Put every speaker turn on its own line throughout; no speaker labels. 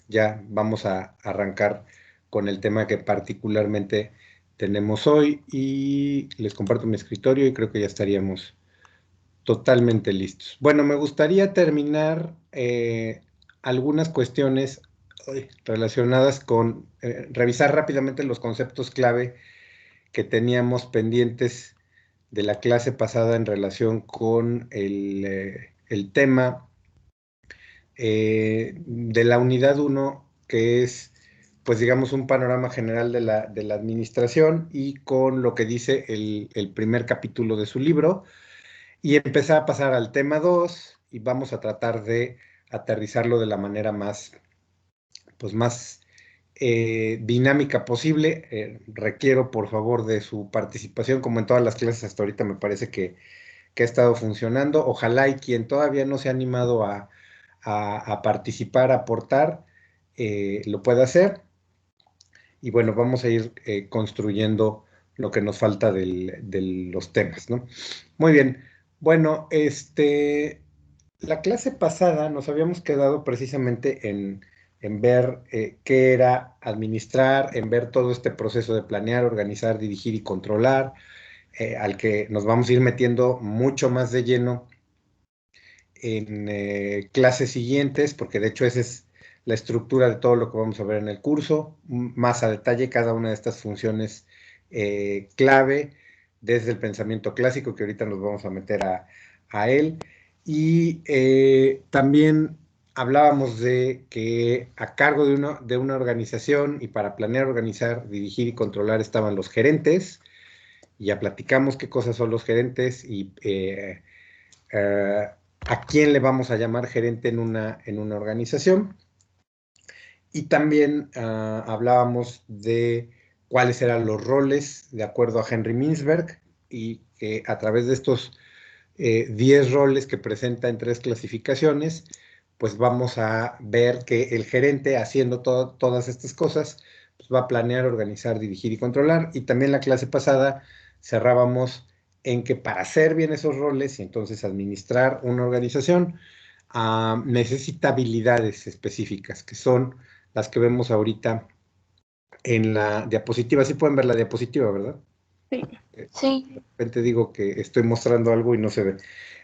ya vamos a arrancar con el tema que particularmente tenemos hoy y les comparto mi escritorio y creo que ya estaríamos totalmente listos. Bueno, me gustaría terminar algunas cuestiones relacionadas con revisar rápidamente los conceptos clave que teníamos pendientes de la clase pasada en relación con el tema de la unidad uno, que es, pues digamos, un panorama general de la administración y con lo que dice el primer capítulo de su libro, y empezar a pasar al tema 2 y vamos a tratar de aterrizarlo de la manera más, pues más dinámica posible. Requiero, por favor, de su participación, como en todas las clases hasta ahorita me parece que ha estado funcionando. Ojalá y quien todavía no se ha animado a participar, a aportar, lo pueda hacer. Y bueno, vamos a ir construyendo lo que nos falta de los temas, ¿no? Muy bien. Bueno, la clase pasada nos habíamos quedado precisamente en ver qué era administrar, en ver todo este proceso de planear, organizar, dirigir y controlar, al que nos vamos a ir metiendo mucho más de lleno en clases siguientes, porque de hecho esa es la estructura de todo lo que vamos a ver en el curso, más a detalle cada una de estas funciones clave, desde el pensamiento clásico, que ahorita nos vamos a meter a él, y también hablábamos de que a cargo de una organización y para planear, organizar, dirigir y controlar estaban los gerentes, y ya platicamos qué cosas son los gerentes y a quién le vamos a llamar gerente en una organización. Y también hablábamos de cuáles eran los roles de acuerdo a Henry Mintzberg y que a través de estos 10 roles que presenta en 3 clasificaciones, pues vamos a ver que el gerente haciendo todas estas cosas, pues va a planear, organizar, dirigir y controlar. Y también la clase pasada cerrábamos en que para hacer bien esos roles y entonces administrar una organización, necesita habilidades específicas, que son las que vemos ahorita en la diapositiva. Sí pueden ver la diapositiva, ¿verdad?
Sí.
De
Sí,
repente digo que estoy mostrando algo y no se ve.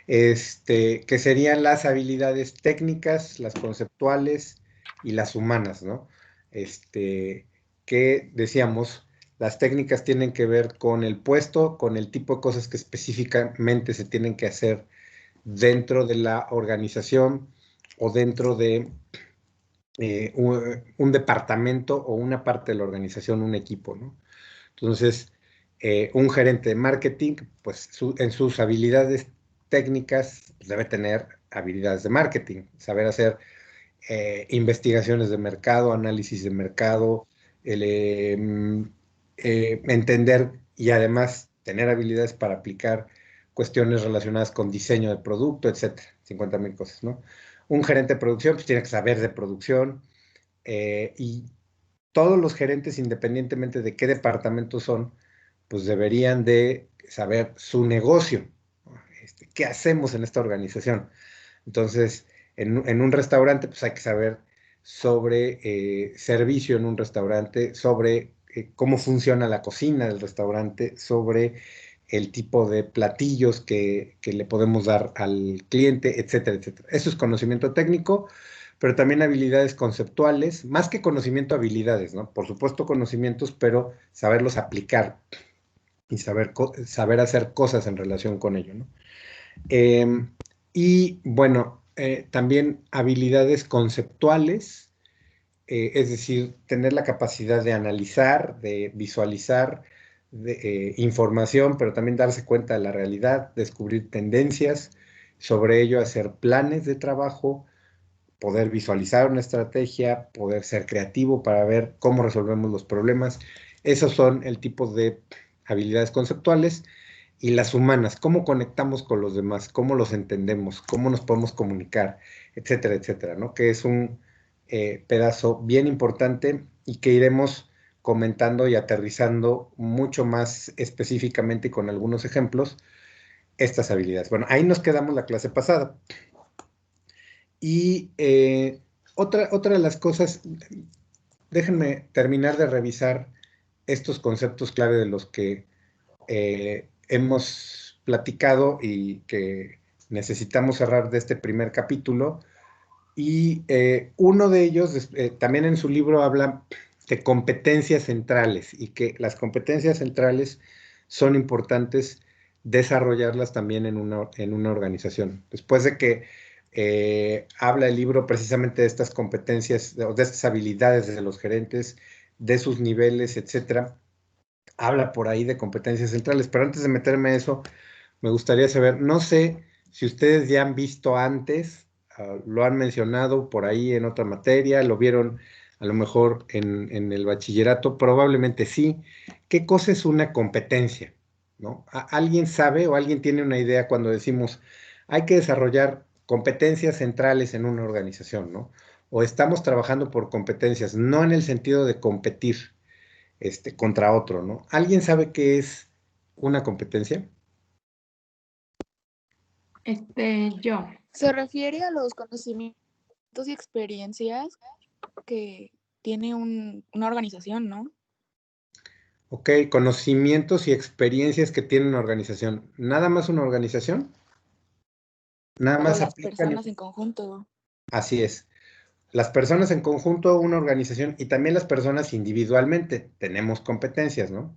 Que serían las habilidades técnicas, las conceptuales y las humanas, ¿no? Que decíamos, las técnicas tienen que ver con el puesto, con el tipo de cosas que específicamente se tienen que hacer dentro de la organización o dentro de un departamento o una parte de la organización, un equipo, ¿no? Entonces, un gerente de marketing, pues en sus habilidades técnicas, pues, debe tener habilidades de marketing, saber hacer investigaciones de mercado, análisis de mercado, entender y además tener habilidades para aplicar cuestiones relacionadas con diseño de producto, etcétera, 50,000 cosas, ¿no? Un gerente de producción, pues tiene que saber de producción y todos los gerentes, independientemente de qué departamento son, pues deberían de saber su negocio, ¿no? ¿Qué hacemos en esta organización? Entonces, en un restaurante, pues hay que saber sobre servicio en un restaurante, sobre cómo funciona la cocina del restaurante, sobre el tipo de platillos que le podemos dar al cliente, etcétera, etcétera. Eso es conocimiento técnico, pero también habilidades conceptuales, más que conocimiento, habilidades, ¿no? Por supuesto conocimientos, pero saberlos aplicar y saber hacer cosas en relación con ello, ¿no? Eh, y bueno, también habilidades conceptuales, es decir, tener la capacidad de analizar, de visualizar información, pero también darse cuenta de la realidad, descubrir tendencias, sobre ello hacer planes de trabajo, poder visualizar una estrategia, poder ser creativo para ver cómo resolvemos los problemas. Esos son el tipo de habilidades conceptuales y las humanas, cómo conectamos con los demás, cómo los entendemos, cómo nos podemos comunicar, etcétera, etcétera, ¿no? Que es un pedazo bien importante y que iremos comentando y aterrizando mucho más específicamente y con algunos ejemplos estas habilidades. Bueno, ahí nos quedamos la clase pasada. Y otra de las cosas, déjenme terminar de revisar estos conceptos clave de los que hemos platicado y que necesitamos cerrar de este primer capítulo. Y uno de ellos, también en su libro habla de competencias centrales y que las competencias centrales son importantes desarrollarlas también en una organización. Después de que habla el libro precisamente de estas competencias, de estas habilidades de los gerentes, de sus niveles, etcétera, habla por ahí de competencias centrales. Pero antes de meterme a eso, me gustaría saber, no sé si ustedes ya han visto antes, lo han mencionado por ahí en otra materia, lo vieron a lo mejor en el bachillerato, probablemente sí. ¿Qué cosa es una competencia? ¿No? ¿Alguien sabe o alguien tiene una idea cuando decimos hay que desarrollar competencias centrales en una organización, ¿no? O estamos trabajando por competencias, no en el sentido de competir contra otro, ¿no? ¿Alguien sabe qué es una competencia?
Yo.
Se refiere a los conocimientos y experiencias que tiene una organización, ¿no?
Ok, conocimientos y experiencias que tiene una organización. ¿Nada más una organización? Nada
O
más
las
aplican.
personas en conjunto.
Así es. Las personas en conjunto, una organización y también las personas individualmente tenemos competencias, ¿no?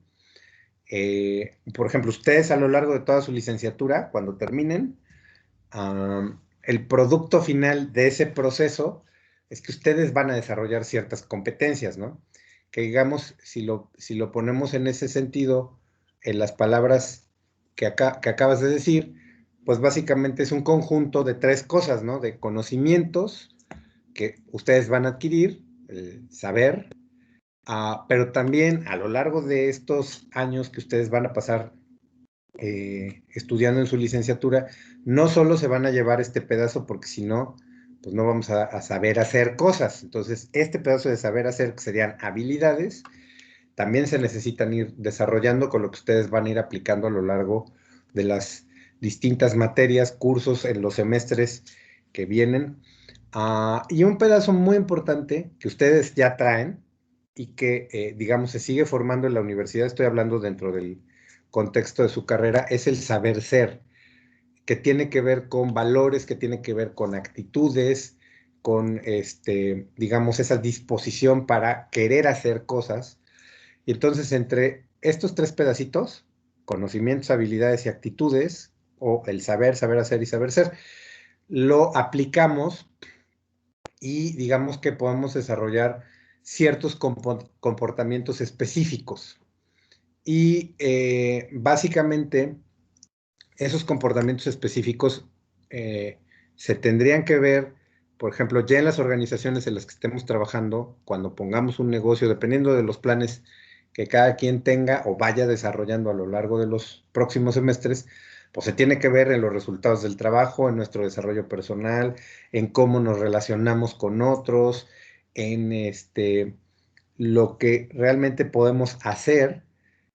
Por ejemplo, ustedes a lo largo de toda su licenciatura, cuando terminen, el producto final de ese proceso es que ustedes van a desarrollar ciertas competencias, ¿no? Que digamos, si lo ponemos en ese sentido, en las palabras que acabas de decir, pues básicamente es un conjunto de tres cosas, ¿no? De conocimientos que ustedes van a adquirir, el saber, pero también a lo largo de estos años que ustedes van a pasar estudiando en su licenciatura, no solo se van a llevar este pedazo porque si no, pues no vamos a saber hacer cosas. Entonces, este pedazo de saber hacer, que serían habilidades, también se necesitan ir desarrollando con lo que ustedes van a ir aplicando a lo largo de las distintas materias, cursos en los semestres que vienen. Y un pedazo muy importante que ustedes ya traen y que, digamos, se sigue formando en la universidad, estoy hablando dentro del contexto de su carrera, es el saber ser, que tiene que ver con valores, que tiene que ver con actitudes, con, digamos, esa disposición para querer hacer cosas. Y entonces, entre estos tres pedacitos, conocimientos, habilidades y actitudes, o el saber, saber hacer y saber ser, lo aplicamos y digamos que podemos desarrollar ciertos comportamientos específicos. Y básicamente esos comportamientos específicos se tendrían que ver, por ejemplo, ya en las organizaciones en las que estemos trabajando, cuando pongamos un negocio, dependiendo de los planes que cada quien tenga o vaya desarrollando a lo largo de los próximos semestres, pues se tiene que ver en los resultados del trabajo, en nuestro desarrollo personal, en cómo nos relacionamos con otros, en lo que realmente podemos hacer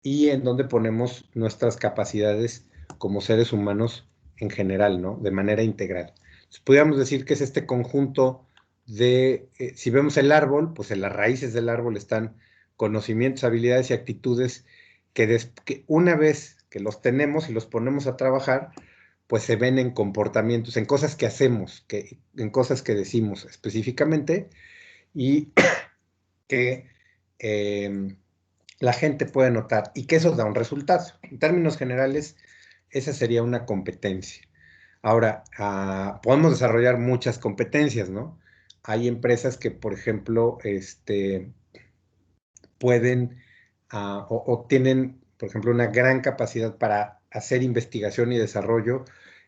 y en dónde ponemos nuestras capacidades como seres humanos en general, ¿no? De manera integral. Entonces, podríamos decir que es este conjunto de, si vemos el árbol, pues en las raíces del árbol están conocimientos, habilidades y actitudes que una vez que los tenemos y los ponemos a trabajar, pues se ven en comportamientos, en cosas que hacemos, en cosas que decimos específicamente y que la gente puede notar y que eso da un resultado. En términos generales, esa sería una competencia. Ahora, podemos desarrollar muchas competencias, ¿no? Hay empresas que, por ejemplo, pueden o tienen, por ejemplo, una gran capacidad para hacer investigación y desarrollo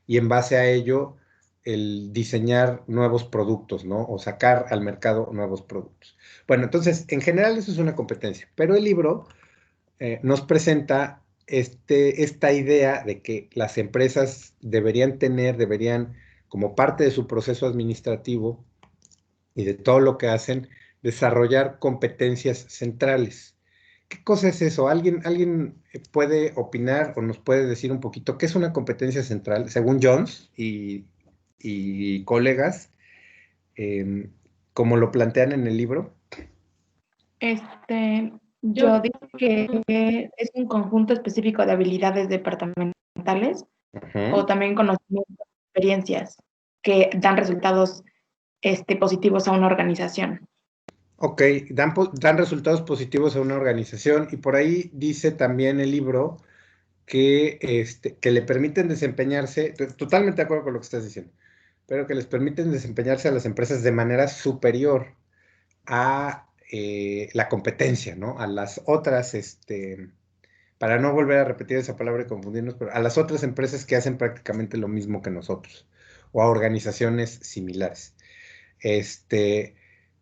y en base a ello el diseñar nuevos productos, ¿no? O sacar al mercado nuevos productos. Bueno, entonces, en general eso es una competencia, pero el libro nos presenta esta idea de que las empresas deberían, como parte de su proceso administrativo y de todo lo que hacen, desarrollar competencias centrales. ¿Qué cosa es eso? ¿Alguien puede opinar o nos puede decir un poquito qué es una competencia central? Según Jones y colegas, eh, como lo plantean en el libro?
Yo digo que es un conjunto específico de habilidades departamentales o también conocimientos, experiencias que dan resultados positivos a una organización.
Ok, dan resultados positivos a una organización y por ahí dice también el libro que le permiten desempeñarse, totalmente de acuerdo con lo que estás diciendo, pero que les permiten desempeñarse a las empresas de manera superior a la competencia, ¿no? A las otras, para no volver a repetir esa palabra y confundirnos, pero a las otras empresas que hacen prácticamente lo mismo que nosotros, o a organizaciones similares.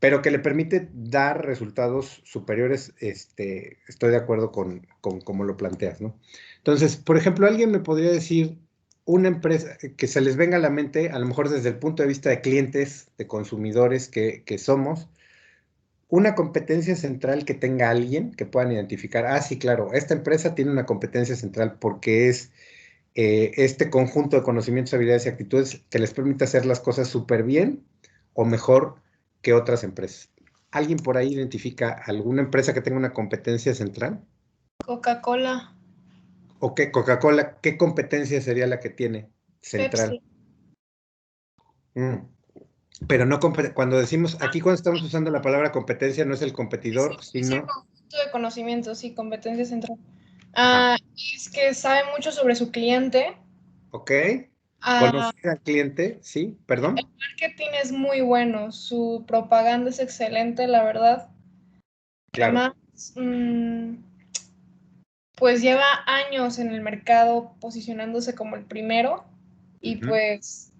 Pero que le permite dar resultados superiores, estoy de acuerdo con cómo lo planteas, ¿no? Entonces, por ejemplo, alguien me podría decir una empresa que se les venga a la mente, a lo mejor desde el punto de vista de clientes, de consumidores que somos, una competencia central que tenga alguien que puedan identificar, ah, sí, claro, esta empresa tiene una competencia central porque es este conjunto de conocimientos, habilidades y actitudes que les permite hacer las cosas súper bien o mejor que otras empresas. ¿Alguien por ahí identifica alguna empresa que tenga una competencia central?
Coca-Cola.
¿O qué Coca-Cola, qué competencia sería la que tiene central?
Pepsi.
Mm. Pero no cuando decimos, aquí cuando estamos usando la palabra competencia, no es el competidor,
Es el
sino,
conjunto de conocimientos y competencia central.
ajá,
Es que sabe mucho sobre su cliente.
ok,
Ah,
conocer al cliente, sí,
el
perdón,
marketing es muy bueno, su propaganda es excelente, la verdad.
claro.
Además, pues lleva años en el mercado posicionándose como el primero. Y
Ujú,
pues,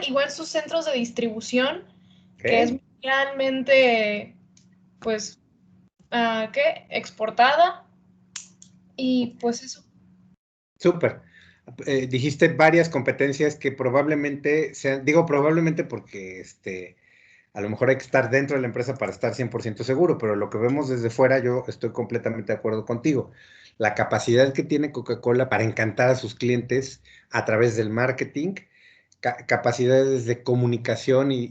igual sus centros de distribución, que es
ok,
realmente, pues, ¿qué? Exportada. Y pues eso.
súper. Dijiste varias competencias que probablemente sean, digo probablemente porque a lo mejor hay que estar dentro de la empresa para estar 100% seguro, pero lo que vemos desde fuera, yo estoy completamente de acuerdo contigo. La capacidad que tiene Coca-Cola para encantar a sus clientes a través del marketing, capacidades de comunicación y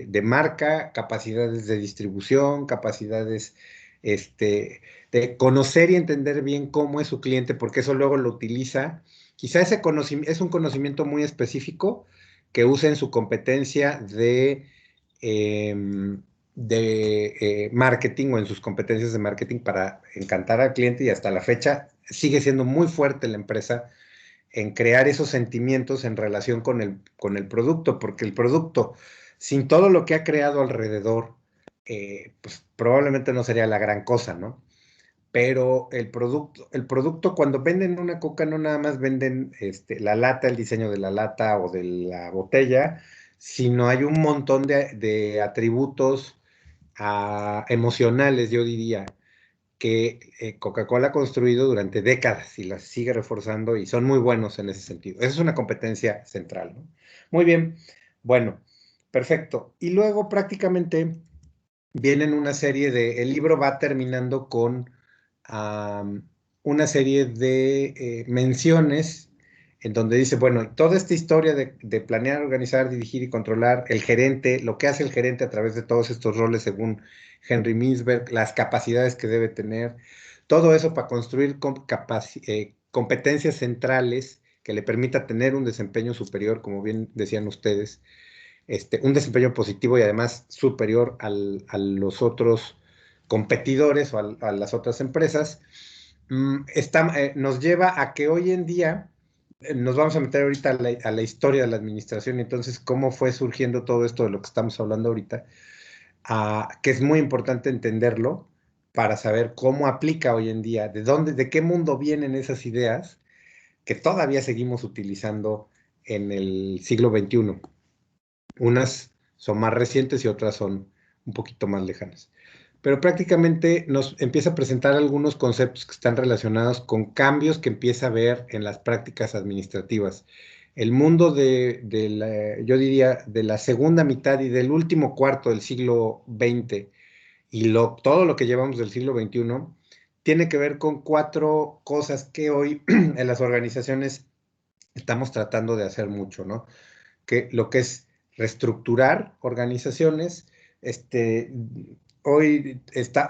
de marca, capacidades de distribución, capacidades de conocer y entender bien cómo es su cliente, porque eso luego lo utiliza. Quizá ese conocimiento es un conocimiento muy específico que usa en su competencia de marketing o en sus competencias de marketing para encantar al cliente y hasta la fecha sigue siendo muy fuerte la empresa en crear esos sentimientos en relación con el producto, porque el producto, sin todo lo que ha creado alrededor, pues probablemente no sería la gran cosa, ¿no? Pero el producto cuando venden una coca no nada más venden la lata, el diseño de la lata o de la botella, sino hay un montón de atributos emocionales, yo diría, que Coca-Cola ha construido durante décadas y las sigue reforzando y son muy buenos en ese sentido. Esa es una competencia central, ¿no? Muy bien, bueno, perfecto. Y luego prácticamente vienen una serie el libro va terminando con una serie de menciones en donde dice, bueno, toda esta historia de planear, organizar, dirigir y controlar, el gerente, lo que hace el gerente a través de todos estos roles según Henry Mintzberg, las capacidades que debe tener, todo eso para construir competencias centrales que le permita tener un desempeño superior, como bien decían ustedes, un desempeño positivo y además superior a los otros competidores o a las otras empresas, nos lleva a que hoy en día nos vamos a meter ahorita a la historia de la administración y entonces cómo fue surgiendo todo esto de lo que estamos hablando ahorita, que es muy importante entenderlo para saber cómo aplica hoy en día, de qué mundo vienen esas ideas que todavía seguimos utilizando en el siglo XXI. Unas son más recientes y otras son un poquito más lejanas. Pero prácticamente nos empieza a presentar algunos conceptos que están relacionados con cambios que empieza a ver en las prácticas administrativas. El mundo yo diría, de la segunda mitad y del último cuarto del siglo XX y todo lo que llevamos del siglo XXI tiene que ver con cuatro cosas que hoy en las organizaciones estamos tratando de hacer mucho, ¿no? Lo que es reestructurar organizaciones, Hoy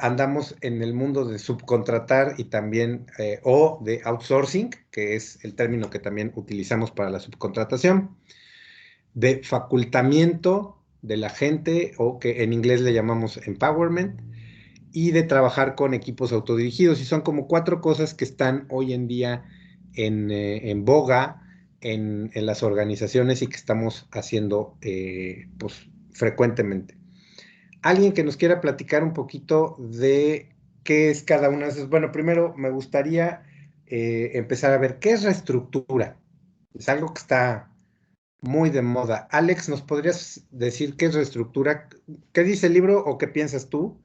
andamos en el mundo de subcontratar y también, o de outsourcing, que es el término que también utilizamos para la subcontratación, de facultamiento de la gente, o que en inglés le llamamos empowerment, y de trabajar con equipos autodirigidos. Y son como 4 cosas que están hoy en día en boga en las organizaciones y que estamos haciendo pues, frecuentemente. Alguien que nos quiera platicar un poquito de qué es cada una de esas. Bueno, primero me gustaría empezar a ver qué es reestructura. Es algo que está muy de moda. Alex, ¿nos podrías decir qué es reestructura? ¿Qué dice el libro o qué piensas tú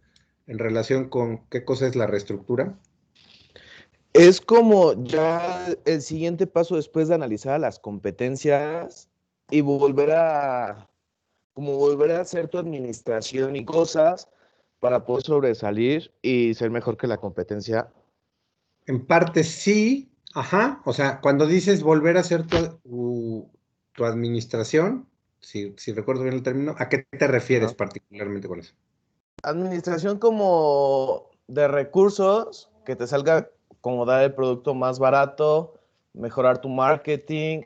en relación con qué cosa es la reestructura?
Es como ya el siguiente paso después de analizar las competencias y volver a hacer tu administración y cosas para poder sobresalir y ser mejor que la competencia.
En parte sí, ajá. O sea, cuando dices volver a hacer tu administración, si recuerdo bien el término, ¿a qué te refieres
Ajá.
particularmente con eso?
Administración como de recursos, que te salga como dar el producto más barato, mejorar tu marketing,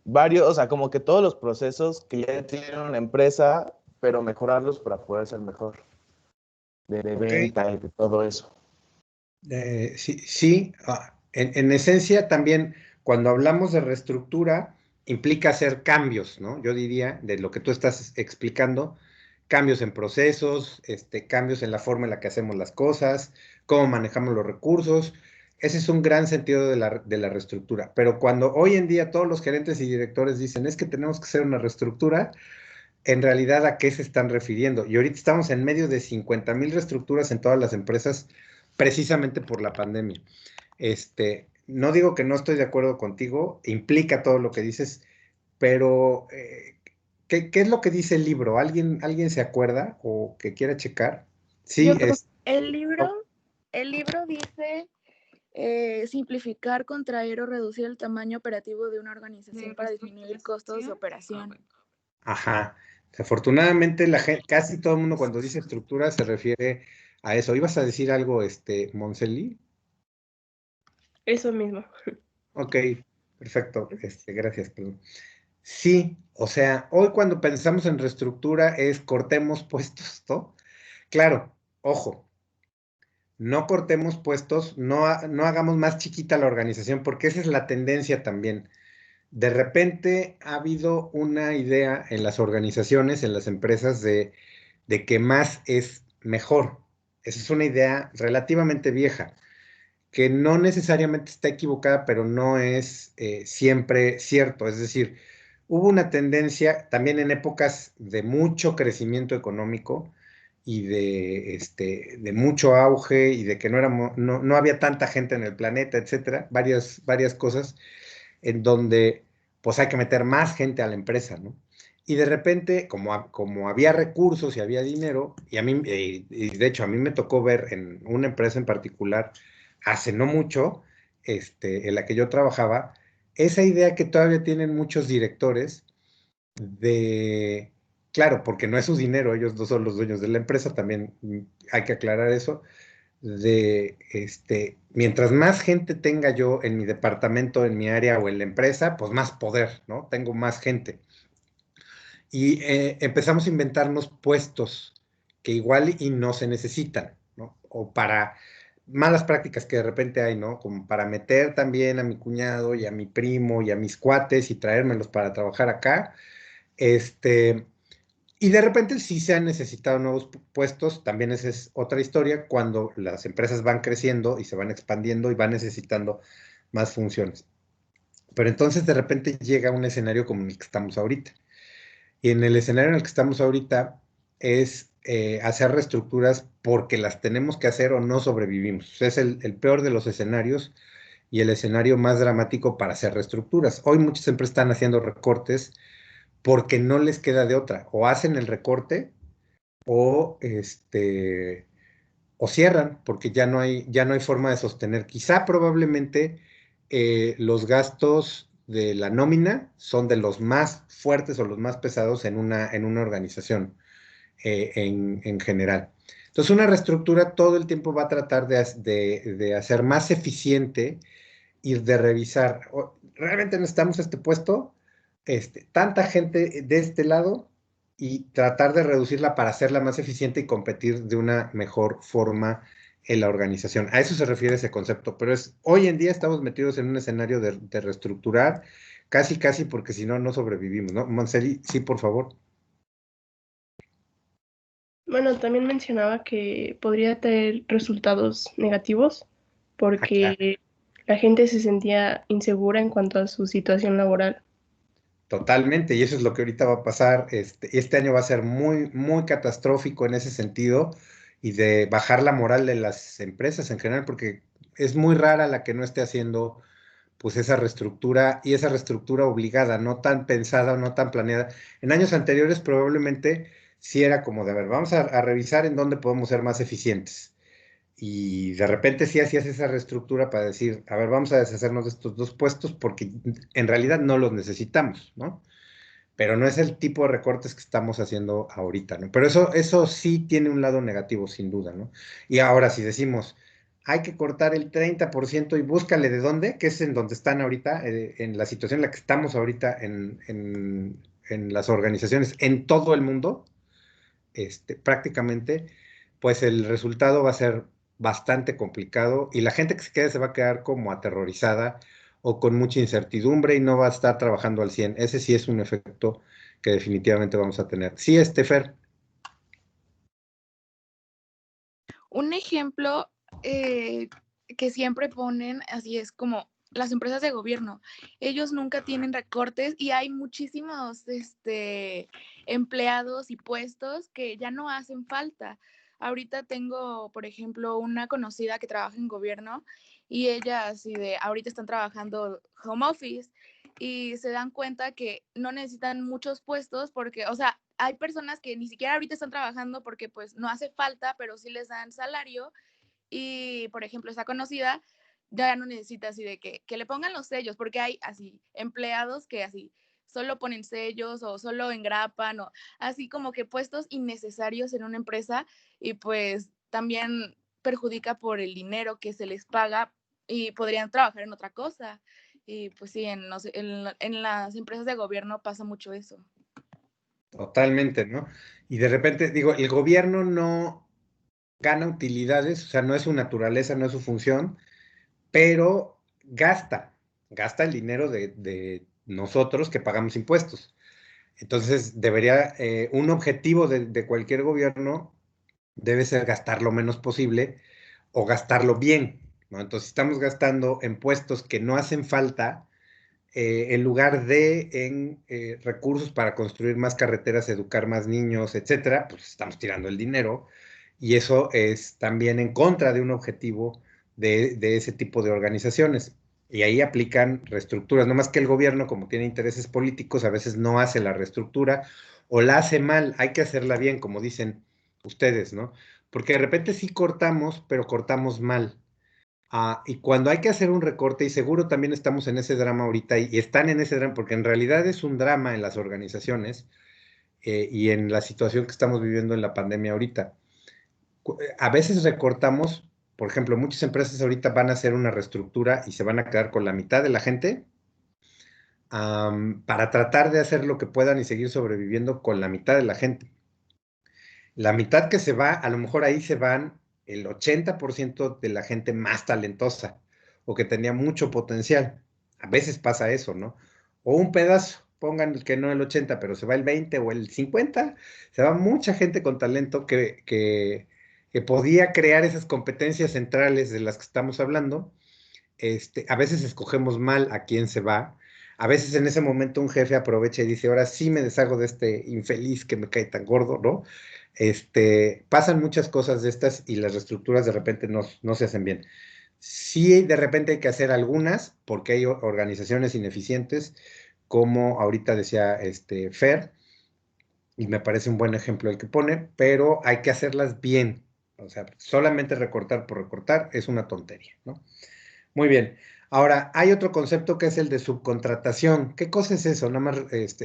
varios, o sea, como que todos los procesos que ya tiene una empresa, pero mejorarlos para poder ser mejor, de
Ok.
venta y de todo eso.
Sí, sí. En esencia también, cuando hablamos de reestructura, implica hacer cambios, ¿no? Yo diría, de lo que tú estás explicando, cambios en procesos, cambios en la forma en la que hacemos las cosas, cómo manejamos los recursos. Ese es un gran sentido de la reestructura. Pero cuando hoy en día todos los gerentes y directores dicen, es que tenemos que hacer una reestructura, en realidad, ¿a qué se están refiriendo? Y ahorita estamos en medio de 50,000 reestructuras en todas las empresas, precisamente por la pandemia. No digo que no estoy de acuerdo contigo, implica todo lo que dices, pero ¿qué es lo que dice el libro? ¿Alguien se acuerda o que quiera checar? Sí,
Yo creo el libro dice simplificar, contraer o reducir el tamaño operativo de una organización para disminuir costos de operación.
Ajá. Desafortunadamente, casi todo el mundo cuando dice estructura se refiere a eso. ¿Ibas a decir algo, Monselí?
Eso mismo.
Ok, perfecto. Gracias, perdón. Sí, o sea, hoy cuando pensamos en reestructura es cortemos puestos, ¿no? Claro, ojo, no cortemos puestos, no hagamos más chiquita la organización, porque esa es la tendencia también. De repente ha habido una idea en las organizaciones, en las empresas, de que más es mejor. Esa es una idea relativamente vieja, que no necesariamente está equivocada, pero no es siempre cierto. Es decir, hubo una tendencia también en épocas de mucho crecimiento económico y de mucho auge y de que no había tanta gente en el planeta, etcétera, varias cosas en donde pues hay que meter más gente a la empresa, ¿no? Y de repente, como había recursos y había dinero, y de hecho a mí me tocó ver en una empresa en particular, hace no mucho, en la que yo trabajaba, esa idea que todavía tienen muchos directores claro, porque no es su dinero, ellos no son los dueños de la empresa, también hay que aclarar eso, mientras más gente tenga yo en mi departamento, en mi área o en la empresa, pues más poder, ¿no? Tengo más gente. Y empezamos a inventarnos puestos que igual y no se necesitan, ¿no? O para malas prácticas que de repente hay, ¿no? Como para meter también a mi cuñado y a mi primo y a mis cuates y traérmelos para trabajar acá. Y de repente sí se han necesitado nuevos puestos, también esa es otra historia, cuando las empresas van creciendo y se van expandiendo y van necesitando más funciones. Pero entonces de repente llega un escenario como el que estamos ahorita. Y en el escenario en el que estamos ahorita es hacer reestructuras porque las tenemos que hacer o no sobrevivimos. O sea, es el peor de los escenarios y el escenario más dramático para hacer reestructuras. Hoy muchas empresas están haciendo recortes porque no les queda de otra. O hacen el recorte o o cierran porque ya no hay forma de sostener. Quizá probablemente los gastos de la nómina son de los más fuertes o los más pesados en una organización en general. Entonces, una reestructura todo el tiempo va a tratar de hacer más eficiente y de revisar, ¿realmente necesitamos este puesto? Tanta gente de este lado y tratar de reducirla para hacerla más eficiente y competir de una mejor forma en la organización. A eso se refiere ese concepto, pero hoy en día estamos metidos en un escenario de reestructurar, casi, porque si no, no sobrevivimos, ¿no? Montsely, sí, por favor.
Bueno, también mencionaba que podría tener resultados negativos porque la gente se sentía insegura en cuanto a su situación laboral.
Totalmente, y eso es lo que ahorita va a pasar. Este año va a ser muy, muy catastrófico en ese sentido y de bajar la moral de las empresas en general, porque es muy rara la que no esté haciendo pues esa reestructura y esa reestructura obligada, no tan pensada o no tan planeada. En años anteriores probablemente sí era como de, a ver, vamos a revisar en dónde podemos ser más eficientes. Y de repente sí hacías esa reestructura para decir, a ver, vamos a deshacernos de estos dos puestos porque en realidad no los necesitamos, ¿no? Pero no es el tipo de recortes que estamos haciendo ahorita, ¿no? Pero eso sí tiene un lado negativo, sin duda, ¿no? Y ahora, si decimos, hay que cortar el 30% y búscale de dónde, que es en donde están ahorita, en la situación en la que estamos ahorita en las organizaciones en todo el mundo, prácticamente, pues el resultado va a ser bastante complicado y la gente que se quede se va a quedar como aterrorizada o con mucha incertidumbre y no va a estar trabajando al 100. Ese sí es un efecto que definitivamente vamos a tener. Sí, Fer.
Un ejemplo que siempre ponen, así es como las empresas de gobierno, ellos nunca tienen recortes y hay muchísimos empleados y puestos que ya no hacen falta. Ahorita tengo, por ejemplo, una conocida que trabaja en gobierno y ella así de, ahorita están trabajando home office y se dan cuenta que no necesitan muchos puestos porque, o sea, hay personas que ni siquiera ahorita están trabajando porque pues no hace falta, pero sí les dan salario y, por ejemplo, esa conocida ya no necesita así de que le pongan los sellos, porque hay así empleados que así solo ponen sellos o solo engrapan o así como que puestos innecesarios en una empresa y pues también perjudica por el dinero que se les paga y podrían trabajar en otra cosa. Y pues sí, en las empresas de gobierno pasa mucho eso.
Totalmente, ¿no? Y de repente, digo, el gobierno no gana utilidades, o sea, no es su naturaleza, no es su función, pero gasta el dinero de nosotros que pagamos impuestos. Entonces, un objetivo de cualquier gobierno debe ser gastar lo menos posible o gastarlo bien, ¿no? Entonces, si estamos gastando en puestos que no hacen falta, en lugar de en recursos para construir más carreteras, educar más niños, etcétera, pues estamos tirando el dinero y eso es también en contra de un objetivo de ese tipo de organizaciones. Y ahí aplican reestructuras, no más que el gobierno, como tiene intereses políticos, a veces no hace la reestructura o la hace mal, hay que hacerla bien, como dicen ustedes, ¿no? Porque de repente sí cortamos, pero cortamos mal. Y cuando hay que hacer un recorte, y seguro también estamos en ese drama ahorita, y están en ese drama, porque en realidad es un drama en las organizaciones y en la situación que estamos viviendo en la pandemia ahorita. A veces recortamos, por ejemplo, muchas empresas ahorita van a hacer una reestructura y se van a quedar con la mitad de la gente para tratar de hacer lo que puedan y seguir sobreviviendo con la mitad de la gente. La mitad que se va, a lo mejor ahí se van el 80% de la gente más talentosa o que tenía mucho potencial. A veces pasa eso, ¿no? O un pedazo, pongan que no el 80, pero se va el 20 o el 50, se va mucha gente con talento que podía crear esas competencias centrales de las que estamos hablando. A veces escogemos mal a quién se va. A veces en ese momento un jefe aprovecha y dice, ahora sí me deshago de este infeliz que me cae tan gordo, ¿no? Pasan muchas cosas de estas y las reestructuras de repente no se hacen bien. Sí, de repente hay que hacer algunas porque hay organizaciones ineficientes, como ahorita decía Fer, y me parece un buen ejemplo el que pone, pero hay que hacerlas bien. O sea, solamente recortar por recortar es una tontería, ¿no? Muy bien. Ahora, hay otro concepto que es el de subcontratación. ¿Qué cosa es eso? Nada más,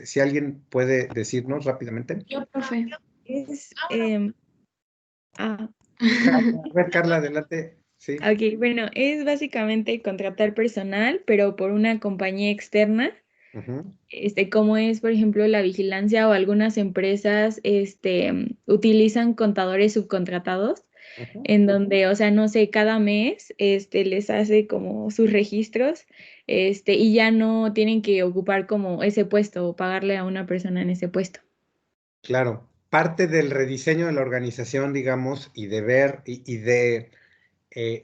si alguien puede decirnos rápidamente.
Yo, profe.
Es, ah,
A ver, Carla, adelante. Sí.
ok, bueno, es básicamente contratar personal, pero por una compañía externa,
Ujú,
como es, por ejemplo, la vigilancia o algunas empresas, utilizan contadores subcontratados,
ujú.
en donde, o sea, no sé, cada mes, les hace como sus registros, y ya no tienen que ocupar como ese puesto o pagarle a una persona en ese puesto.
Claro. Parte del rediseño de la organización, digamos, y de ver, y de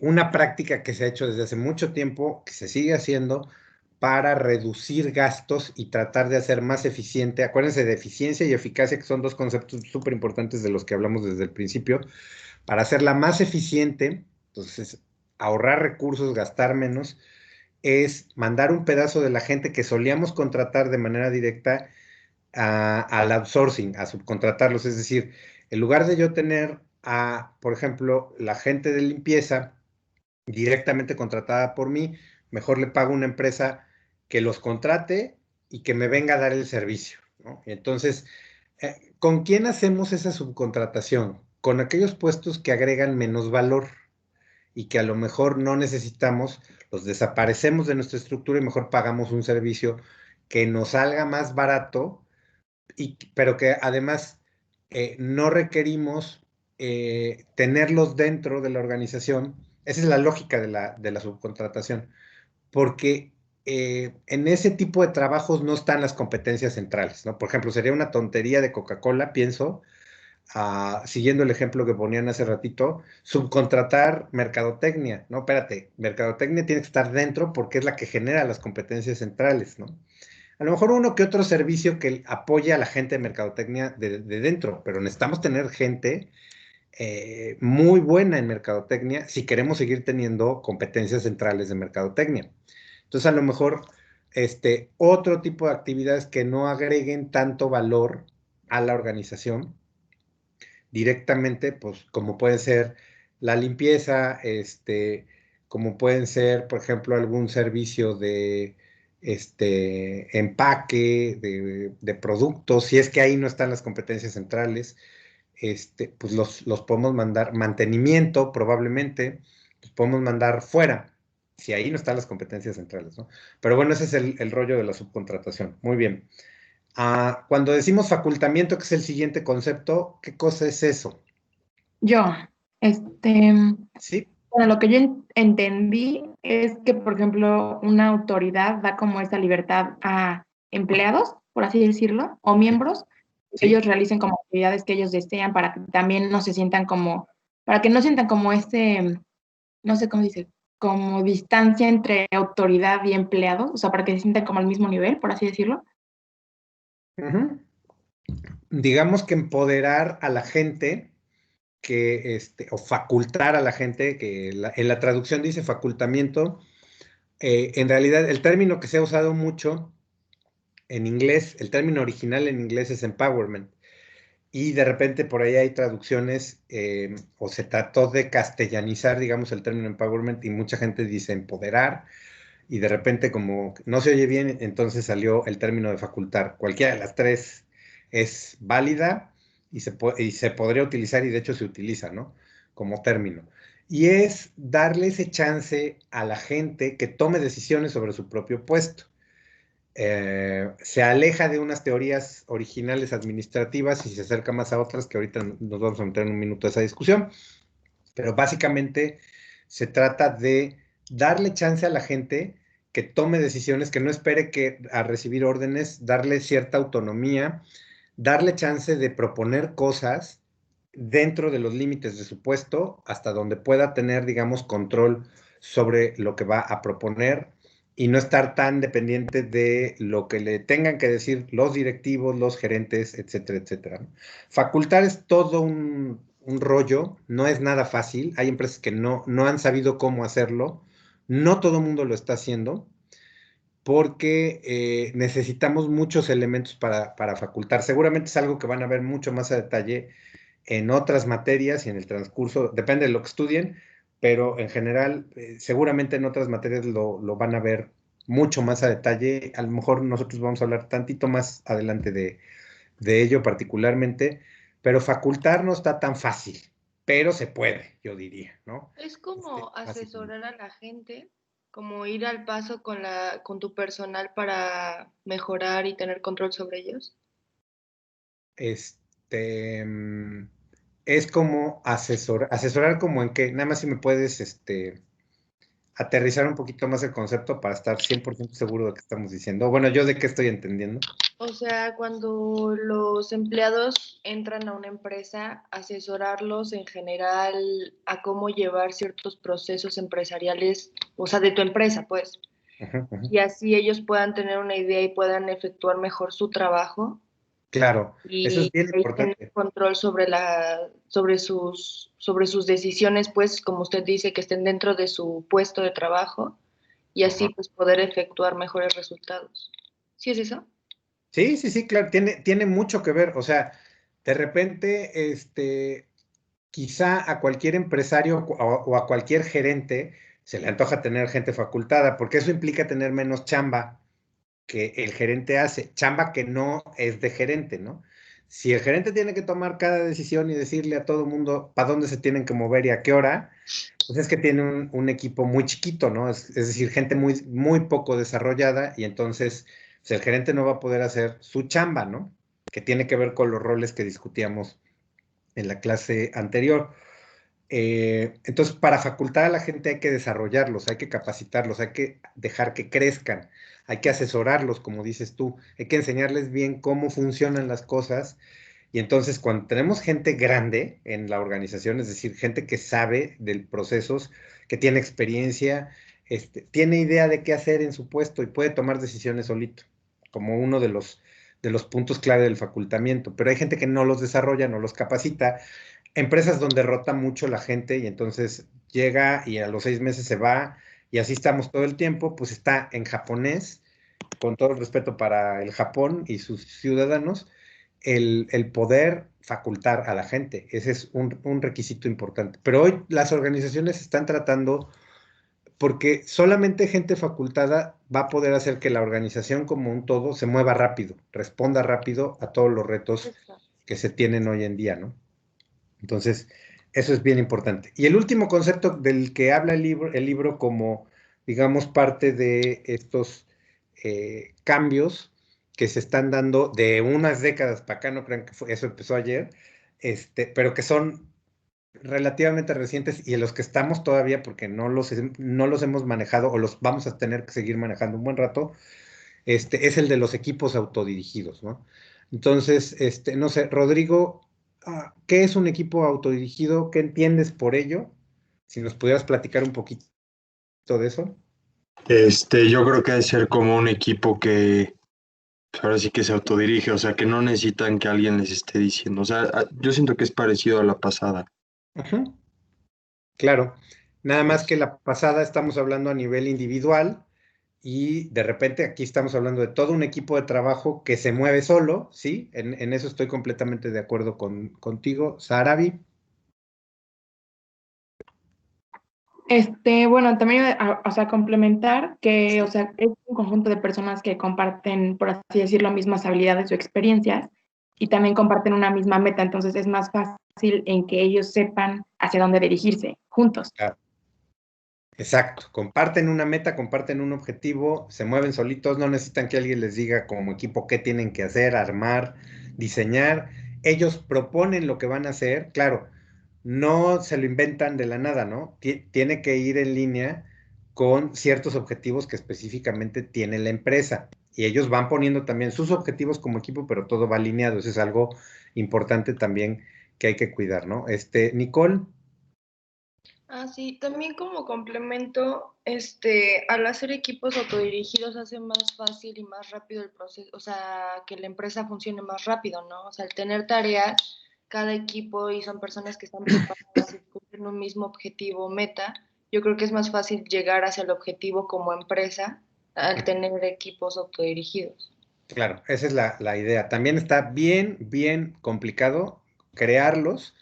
una práctica que se ha hecho desde hace mucho tiempo, que se sigue haciendo, para reducir gastos y tratar de hacer más eficiente. Acuérdense de eficiencia y eficacia, que son dos conceptos súper importantes de los que hablamos desde el principio. Para hacerla más eficiente, entonces, ahorrar recursos, gastar menos, es mandar un pedazo de la gente que solíamos contratar de manera directa al outsourcing, a subcontratarlos. Es decir, en lugar de yo tener por ejemplo, la gente de limpieza directamente contratada por mí, mejor le pago a una empresa que los contrate y que me venga a dar el servicio, ¿no? Entonces, ¿con quién hacemos esa subcontratación? Con aquellos puestos que agregan menos valor y que a lo mejor no necesitamos, los desaparecemos de nuestra estructura y mejor pagamos un servicio que nos salga más barato, pero que además no requerimos tenerlos dentro de la organización. Esa es la lógica de la subcontratación, porque en ese tipo de trabajos no están las competencias centrales, ¿no? Por ejemplo, sería una tontería de Coca-Cola, pienso, siguiendo el ejemplo que ponían hace ratito, subcontratar mercadotecnia, ¿no? Espérate, mercadotecnia tiene que estar dentro porque es la que genera las competencias centrales, ¿no? A lo mejor uno que otro servicio que apoya a la gente de mercadotecnia de dentro, pero necesitamos tener gente muy buena en mercadotecnia si queremos seguir teniendo competencias centrales de mercadotecnia. Entonces, a lo mejor otro tipo de actividades que no agreguen tanto valor a la organización directamente, pues como puede ser la limpieza, como pueden ser, por ejemplo, algún servicio de empaque de productos, si es que ahí no están las competencias centrales, pues los podemos mandar, mantenimiento probablemente, los podemos mandar fuera, si ahí no están las competencias centrales, ¿no? Pero bueno, ese es el rollo de la subcontratación. Muy bien. Cuando decimos facultamiento, que es el siguiente concepto, ¿qué cosa es eso?
Yo, este,
Sí.
bueno, lo que yo entendí es que, por ejemplo, una autoridad da como esa libertad a empleados, por así decirlo, o miembros, que
Sí.
ellos realicen como actividades que ellos desean para que también no se sientan como, para que no sientan como no sé cómo dice, como distancia entre autoridad y empleados, o sea, para que se sientan como al mismo nivel, por así decirlo.
Ujú. Digamos que empoderar a la gente o facultar a la gente, que en la traducción dice facultamiento. En realidad, el término que se ha usado mucho en inglés, el término original en inglés es empowerment. Y de repente por ahí hay traducciones, o se trató de castellanizar, digamos, el término empowerment, y mucha gente dice empoderar, y de repente como no se oye bien, entonces salió el término de facultar. Cualquiera de las tres es válida y se podría utilizar, y de hecho se utiliza, ¿no? Como término. Y es darle ese chance a la gente que tome decisiones sobre su propio puesto. Se aleja de unas teorías originales administrativas y se acerca más a otras, que ahorita nos vamos a meter en un minuto a esa discusión, pero básicamente se trata de darle chance a la gente que tome decisiones, que no espere a recibir órdenes, darle cierta autonomía, darle chance de proponer cosas dentro de los límites de su puesto, hasta donde pueda tener, digamos, control sobre lo que va a proponer y no estar tan dependiente de lo que le tengan que decir los directivos, los gerentes, etcétera, etcétera, ¿no? Facultar es todo un rollo, no es nada fácil. Hay empresas que no han sabido cómo hacerlo, no todo el mundo lo está haciendo, porque necesitamos muchos elementos para facultar. Seguramente es algo que van a ver mucho más a detalle en otras materias y en el transcurso, depende de lo que estudien, pero en general, seguramente en otras materias lo van a ver mucho más a detalle. A lo mejor nosotros vamos a hablar tantito más adelante de ello particularmente, pero facultar no está tan fácil, pero se puede, yo diría, ¿no?
Es como
Fácil.
asesorar a la gente, como ir al paso con tu personal para mejorar y tener control sobre ellos.
Es como asesorar como en que, nada más si me puedes, aterrizar un poquito más el concepto para estar 100% seguro de que estamos diciendo. Bueno, yo de qué estoy entendiendo.
O sea, cuando los empleados entran a una empresa, asesorarlos en general a cómo llevar ciertos procesos empresariales, o sea, de tu empresa, pues.
Ajá, ajá.
Y así ellos puedan tener una idea y puedan efectuar mejor su trabajo.
Claro, eso es
Y
bien
tener
importante.
control sobre sus decisiones, pues, como usted dice, que estén dentro de su puesto de trabajo y así
Ajá.
pues poder efectuar mejores resultados. ¿Sí es eso?
Sí, claro, tiene mucho que ver. O sea, de repente, quizá a cualquier empresario o a cualquier gerente se le antoja tener gente facultada, porque eso implica tener menos chamba que el gerente hace, chamba que no es de gerente, ¿no? Si el gerente tiene que tomar cada decisión y decirle a todo el mundo para dónde se tienen que mover y a qué hora, pues es que tiene un equipo muy chiquito, ¿no? Es decir, gente muy poco desarrollada y entonces pues, el gerente no va a poder hacer su chamba, ¿no? Que tiene que ver con los roles que discutíamos en la clase anterior. Entonces, para facultar a la gente hay que desarrollarlos, hay que capacitarlos, hay que dejar que crezcan, hay que asesorarlos, como dices tú, hay que enseñarles bien cómo funcionan las cosas. Y entonces, cuando tenemos gente grande en la organización, es decir, gente que sabe de procesos, que tiene experiencia, tiene idea de qué hacer en su puesto y puede tomar decisiones solito, como uno de los puntos clave del facultamiento. Pero hay gente que no los desarrolla, no los capacita, empresas donde rota mucho la gente y entonces llega y a los 6 meses se va y así estamos todo el tiempo, pues está en japonés, con todo el respeto para el Japón y sus ciudadanos, el poder facultar a la gente. Ese es un requisito importante. Pero hoy las organizaciones están tratando, porque solamente gente facultada va a poder hacer que la organización como un todo se mueva rápido, responda rápido a todos los retos que se tienen hoy en día, ¿no? Entonces, eso es bien importante. Y el último concepto del que habla el libro como, digamos, parte de estos cambios que se están dando de unas décadas para acá, no crean que eso empezó ayer, pero que son relativamente recientes y en los que estamos todavía porque no los hemos manejado o los vamos a tener que seguir manejando un buen rato, es el de los equipos autodirigidos, ¿no? Entonces, no sé, Rodrigo, ¿qué es un equipo autodirigido? ¿Qué entiendes por ello? Si nos pudieras platicar un poquito de eso.
Yo creo que debe ser como un equipo que pues, ahora sí que se autodirige, o sea, que no necesitan que alguien les esté diciendo. O sea, yo siento que es parecido a la pasada.
Ujú, claro, nada más que la pasada estamos hablando a nivel individual y de repente aquí estamos hablando de todo un equipo de trabajo que se mueve solo, ¿sí? En eso estoy completamente de acuerdo contigo, Sarabi.
Bueno, también, o sea, complementar que, o sea, es un conjunto de personas que comparten, por así decirlo, mismas habilidades o experiencias y también comparten una misma meta, entonces es más fácil en que ellos sepan hacia dónde dirigirse juntos.
Claro. Exacto, comparten una meta, comparten un objetivo, se mueven solitos, no necesitan que alguien les diga como equipo qué tienen que hacer, armar, diseñar. Ellos proponen lo que van a hacer, claro, no se lo inventan de la nada, ¿no? Tiene que ir en línea con ciertos objetivos que específicamente tiene la empresa. Y ellos van poniendo también sus objetivos como equipo, pero todo va alineado. Eso es algo importante también que hay que cuidar, ¿no? Nicole.
Sí, también como complemento, al hacer equipos autodirigidos hace más fácil y más rápido el proceso, o sea, que la empresa funcione más rápido, ¿no? O sea, al tener tareas, cada equipo y son personas que están preparadas y cumplen un mismo objetivo o meta, yo creo que es más fácil llegar hacia el objetivo como empresa al tener equipos autodirigidos.
Claro, esa es la idea. También está bien complicado crearlos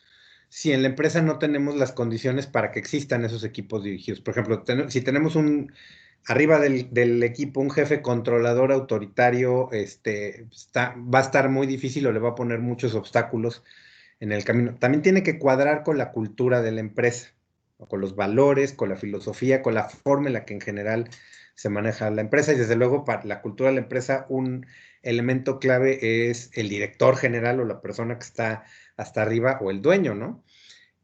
si en la empresa no tenemos las condiciones para que existan esos equipos dirigidos. Por ejemplo, si tenemos arriba del equipo un jefe controlador autoritario, va a estar muy difícil o le va a poner muchos obstáculos en el camino. También tiene que cuadrar con la cultura de la empresa, con los valores, con la filosofía, con la forma en la que en general se maneja la empresa, y desde luego para la cultura de la empresa un elemento clave es el director general o la persona que está hasta arriba o el dueño, ¿no?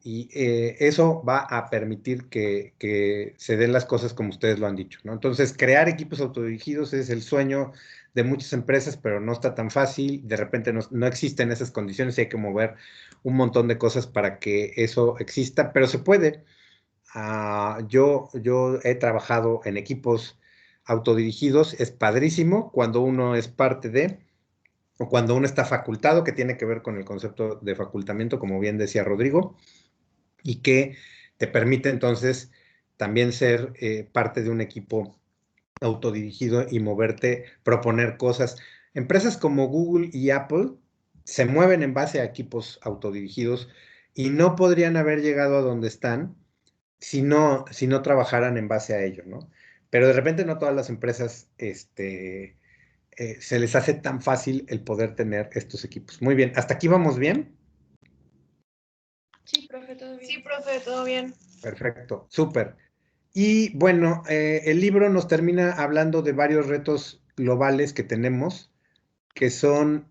Y eso va a permitir que se den las cosas como ustedes lo han dicho, ¿no? Entonces, crear equipos autodirigidos es el sueño de muchas empresas, pero no está tan fácil. De repente no existen esas condiciones y hay que mover un montón de cosas para que eso exista, pero se puede. Yo he trabajado en equipos autodirigidos, es padrísimo cuando uno es parte de, o cuando uno está facultado, que tiene que ver con el concepto de facultamiento, como bien decía Rodrigo, y que te permite entonces también ser parte de un equipo autodirigido y moverte, proponer cosas. Empresas como Google y Apple se mueven en base a equipos autodirigidos y no podrían haber llegado a donde están si no trabajaran en base a ello, ¿no? Pero de repente no todas las empresas se les hace tan fácil el poder tener estos equipos. Muy bien, ¿hasta aquí vamos bien?
Sí, profe, todo bien.
Sí, profe, todo bien.
Perfecto, súper. Y bueno, el libro nos termina hablando de varios retos globales que tenemos, que son,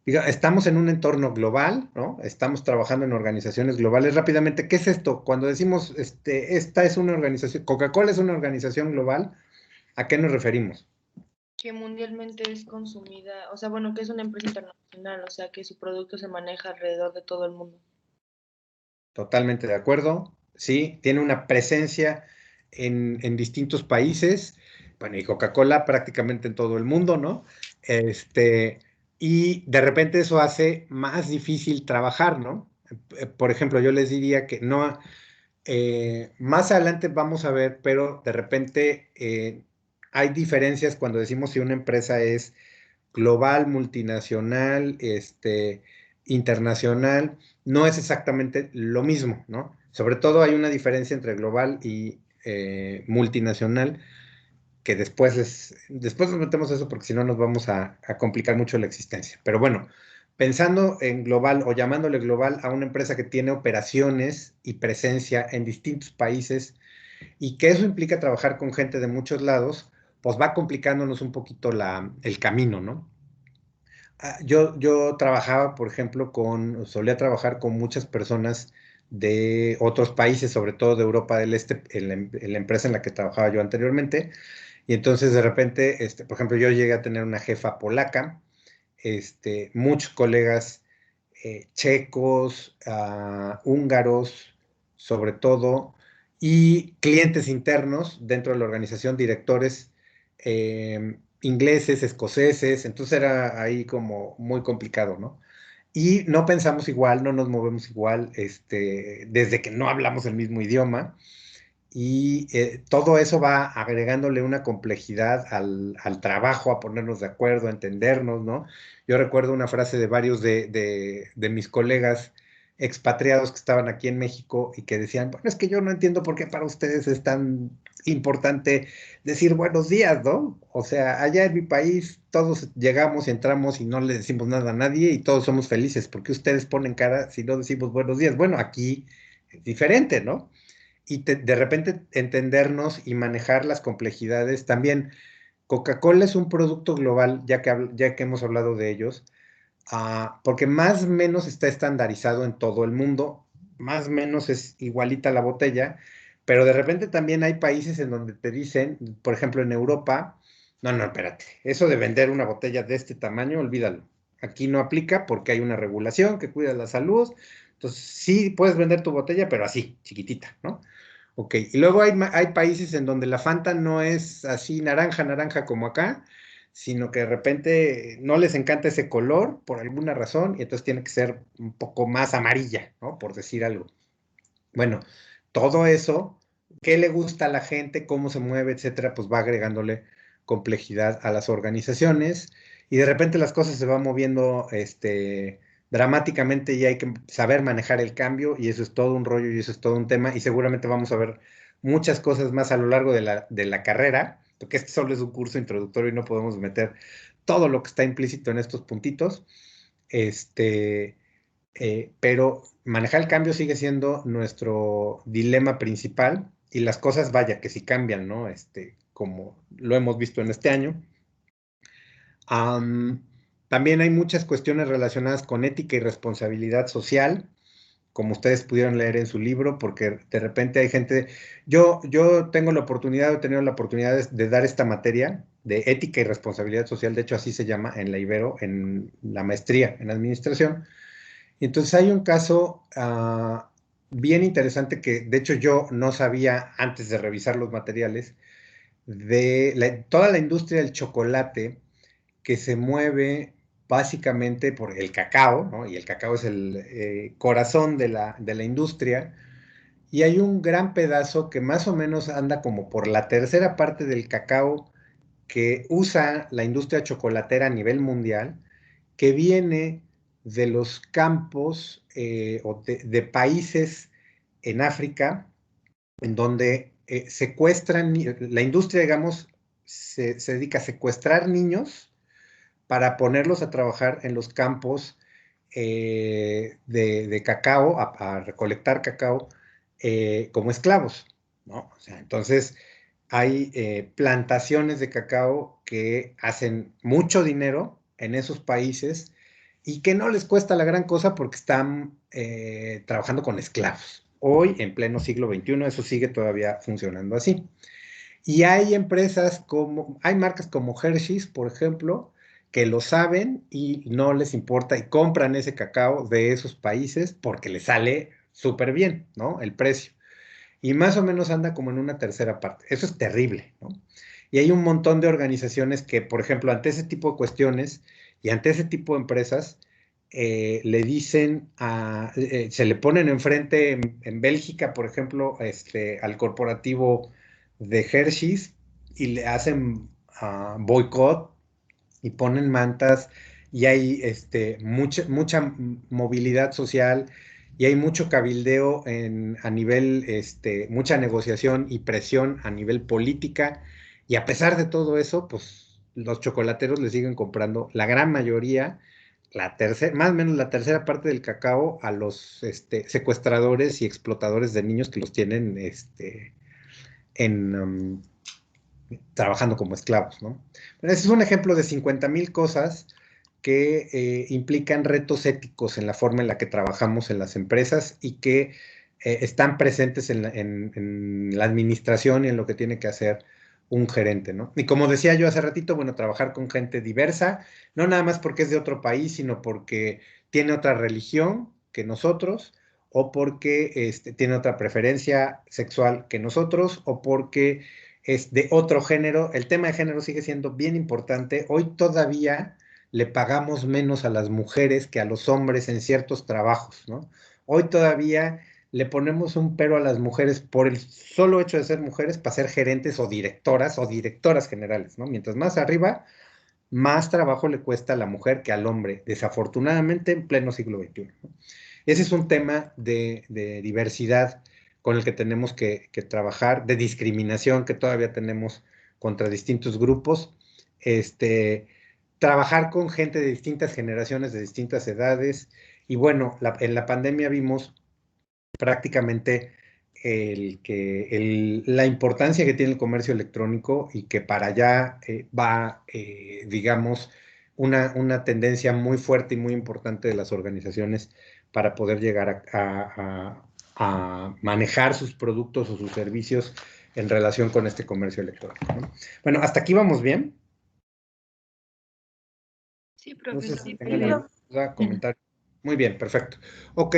estamos en un entorno global, ¿no? Estamos trabajando en organizaciones globales. Rápidamente, ¿qué es esto? Cuando decimos, esta es una organización, Coca-Cola es una organización global, ¿a qué nos referimos?
Que mundialmente es consumida, o sea, bueno, que es una empresa internacional, o sea, que su producto se maneja alrededor de todo el mundo.
Totalmente de acuerdo. Sí, tiene una presencia en distintos países. Bueno, y Coca-Cola prácticamente en todo el mundo, ¿no? Y de repente eso hace más difícil trabajar, ¿no? Por ejemplo, yo les diría que no, más adelante vamos a ver, pero de repente hay diferencias cuando decimos si una empresa es global, multinacional, internacional, no es exactamente lo mismo, ¿no? Sobre todo hay una diferencia entre global y multinacional, que después nos metemos a eso porque si no nos vamos a complicar mucho la existencia. Pero bueno, pensando en global o llamándole global a una empresa que tiene operaciones y presencia en distintos países y que eso implica trabajar con gente de muchos lados, pues va complicándonos un poquito el camino, ¿no? Yo trabajaba, por ejemplo, solía trabajar con muchas personas de otros países, sobre todo de Europa del Este, en la empresa en la que trabajaba yo anteriormente, y entonces de repente, por ejemplo, yo llegué a tener una jefa polaca, muchos colegas checos, húngaros, sobre todo, y clientes internos dentro de la organización, directores ingleses, escoceses, entonces era ahí como muy complicado, ¿no? Y no pensamos igual, no nos movemos igual, desde que no hablamos el mismo idioma, y todo eso va agregándole una complejidad al trabajo, a ponernos de acuerdo, a entendernos, ¿no? Yo recuerdo una frase de varios de mis colegas expatriados que estaban aquí en México y que decían, bueno, es que yo no entiendo por qué para ustedes es tan importante decir buenos días, ¿no? O sea, allá en mi país todos llegamos y entramos y no le decimos nada a nadie y todos somos felices. ¿Por qué ustedes ponen cara si no decimos buenos días? Bueno, aquí es diferente, ¿no? Y de repente entendernos y manejar las complejidades. También Coca-Cola es un producto global, ya que hemos hablado de ellos, porque más o menos está estandarizado en todo el mundo, más o menos es igualita la botella, pero de repente también hay países en donde te dicen, por ejemplo en Europa, no, espérate, eso de vender una botella de este tamaño, olvídalo. Aquí no aplica porque hay una regulación que cuida la salud. Entonces, sí puedes vender tu botella, pero así, chiquitita, ¿no? Ok, y luego hay países en donde la Fanta no es así naranja como acá, sino que de repente no les encanta ese color por alguna razón y entonces tiene que ser un poco más amarilla, ¿no? Por decir algo. Bueno, todo eso, qué le gusta a la gente, cómo se mueve, etcétera, pues va agregándole complejidad a las organizaciones y de repente las cosas se van moviendo dramáticamente y hay que saber manejar el cambio y eso es todo un rollo y eso es todo un tema y seguramente vamos a ver muchas cosas más a lo largo de la carrera, porque este solo es un curso introductorio y no podemos meter todo lo que está implícito en estos puntitos, pero manejar el cambio sigue siendo nuestro dilema principal y las cosas, vaya, que si cambian, ¿no? Como lo hemos visto en este año. También hay muchas cuestiones relacionadas con ética y responsabilidad social, como ustedes pudieron leer en su libro, porque de repente hay gente, yo tengo la oportunidad, he tenido la oportunidad de dar esta materia de ética y responsabilidad social, de hecho así se llama en la Ibero, en la maestría en administración. Y entonces hay un caso bien interesante que de hecho yo no sabía antes de revisar los materiales, de toda la industria del chocolate que se mueve básicamente por el cacao, ¿no? Y el cacao es el corazón de la industria, y hay un gran pedazo que más o menos anda como por la tercera parte del cacao que usa la industria chocolatera a nivel mundial, que viene de los campos o de países en África, en donde secuestran, la industria, digamos, se dedica a secuestrar niños para ponerlos a trabajar en los campos de cacao, a recolectar cacao como esclavos, ¿no? O sea, entonces hay plantaciones de cacao que hacen mucho dinero en esos países y que no les cuesta la gran cosa porque están trabajando con esclavos. Hoy, en pleno siglo XXI, eso sigue todavía funcionando así. Y hay empresas hay marcas como Hershey's, por ejemplo, que lo saben y no les importa y compran ese cacao de esos países porque les sale súper bien, ¿no? El precio. Y más o menos anda como en una tercera parte. Eso es terrible, ¿no? Y hay un montón de organizaciones que, por ejemplo, ante ese tipo de cuestiones y ante ese tipo de empresas, le dicen se le ponen enfrente en Bélgica, por ejemplo, al corporativo de Hershey's y le hacen boicot y ponen mantas y hay mucha movilidad social y hay mucho cabildeo a nivel, mucha negociación y presión a nivel política y a pesar de todo eso, pues los chocolateros le siguen comprando la gran mayoría, más o menos la tercera parte del cacao a los secuestradores y explotadores de niños que los tienen trabajando como esclavos, ¿no? Pero ese es un ejemplo de 50,000 cosas que implican retos éticos en la forma en la que trabajamos en las empresas y que están presentes en la administración y en lo que tiene que hacer un gerente, ¿no? Y como decía yo hace ratito, bueno, trabajar con gente diversa, no nada más porque es de otro país, sino porque tiene otra religión que nosotros, o porque tiene otra preferencia sexual que nosotros, o porque es de otro género. El tema de género sigue siendo bien importante. Hoy todavía le pagamos menos a las mujeres que a los hombres en ciertos trabajos, ¿no? Hoy todavía le ponemos un pero a las mujeres por el solo hecho de ser mujeres para ser gerentes o directoras generales, ¿no? Mientras más arriba, más trabajo le cuesta a la mujer que al hombre, desafortunadamente en pleno siglo XXI, ¿no? Ese es un tema de diversidad con el que tenemos que trabajar, de discriminación que todavía tenemos contra distintos grupos, trabajar con gente de distintas generaciones, de distintas edades, y bueno, en la pandemia vimos prácticamente la importancia que tiene el comercio electrónico y que para allá va, digamos, una tendencia muy fuerte y muy importante de las organizaciones para poder llegar a manejar sus productos o sus servicios en relación con este comercio electrónico, ¿no? Bueno, ¿hasta aquí vamos bien?
Sí,
No sé
profesor.
si tengan alguna duda, comentario. Muy bien, perfecto. Ok,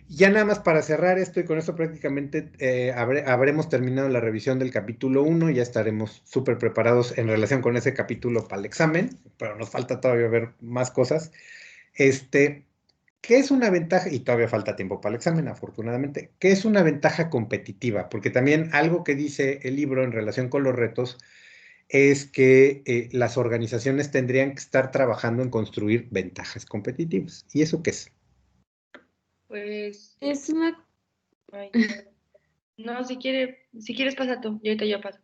ya nada más para cerrar esto y con esto prácticamente habremos terminado la revisión del capítulo 1, ya estaremos súper preparados en relación con ese capítulo para el examen, pero nos falta todavía ver más cosas. ¿Qué es una ventaja? Y todavía falta tiempo para el examen, afortunadamente. ¿Qué es una ventaja competitiva? Porque también algo que dice el libro en relación con los retos es que las organizaciones tendrían que estar trabajando en construir ventajas competitivas. ¿Y eso qué es?
Pues,
Es una,
ay, no, si quieres pasa tú, y ahorita yo paso.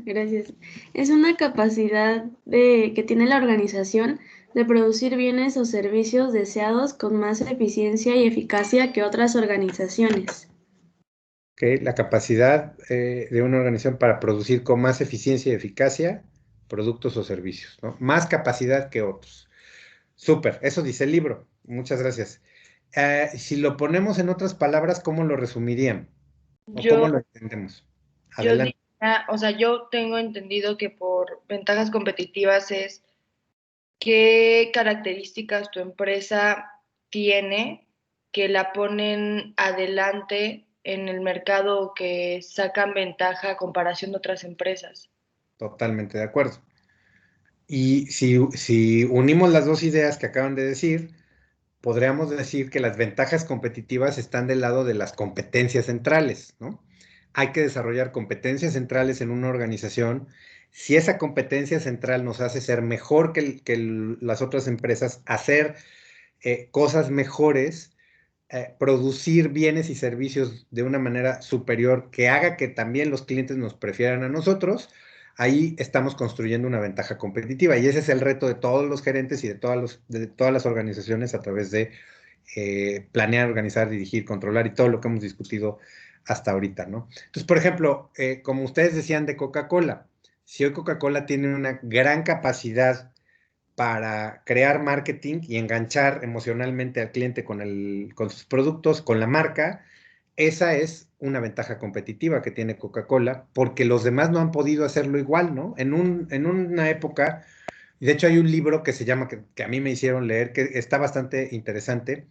gracias, es una capacidad que tiene la organización de producir bienes o servicios deseados con más eficiencia y eficacia que otras organizaciones.
¿Okay? La capacidad de una organización para producir con más eficiencia y eficacia productos o servicios, ¿no? Más capacidad que otros. Súper, eso dice el libro. Muchas gracias. Si lo ponemos en otras palabras, ¿cómo lo resumirían? ¿O cómo
Yo,
lo entendemos?
yo
Adelante.
diría, o sea, yo tengo entendido que por ventajas competitivas es qué características tu empresa tiene que la ponen adelante en el mercado, que sacan ventaja a comparación de otras empresas.
Totalmente de acuerdo. Y si unimos las dos ideas que acaban de decir, podríamos decir que las ventajas competitivas están del lado de las competencias centrales, ¿no? Hay que desarrollar competencias centrales en una organización. Si esa competencia central nos hace ser mejor que las otras empresas, hacer cosas mejores, producir bienes y servicios de una manera superior que haga que también los clientes nos prefieran a nosotros, ahí estamos construyendo una ventaja competitiva. Y ese es el reto de todos los gerentes y de todas las organizaciones a través de planear, organizar, dirigir, controlar y todo lo que hemos discutido hasta ahorita, ¿no? Entonces, por ejemplo, como ustedes decían de Coca-Cola, si hoy Coca-Cola tiene una gran capacidad para crear marketing y enganchar emocionalmente al cliente con sus productos, con la marca, esa es una ventaja competitiva que tiene Coca-Cola, porque los demás no han podido hacerlo igual, ¿no? En una época, y de hecho hay un libro que se llama, que a mí me hicieron leer, que está bastante interesante,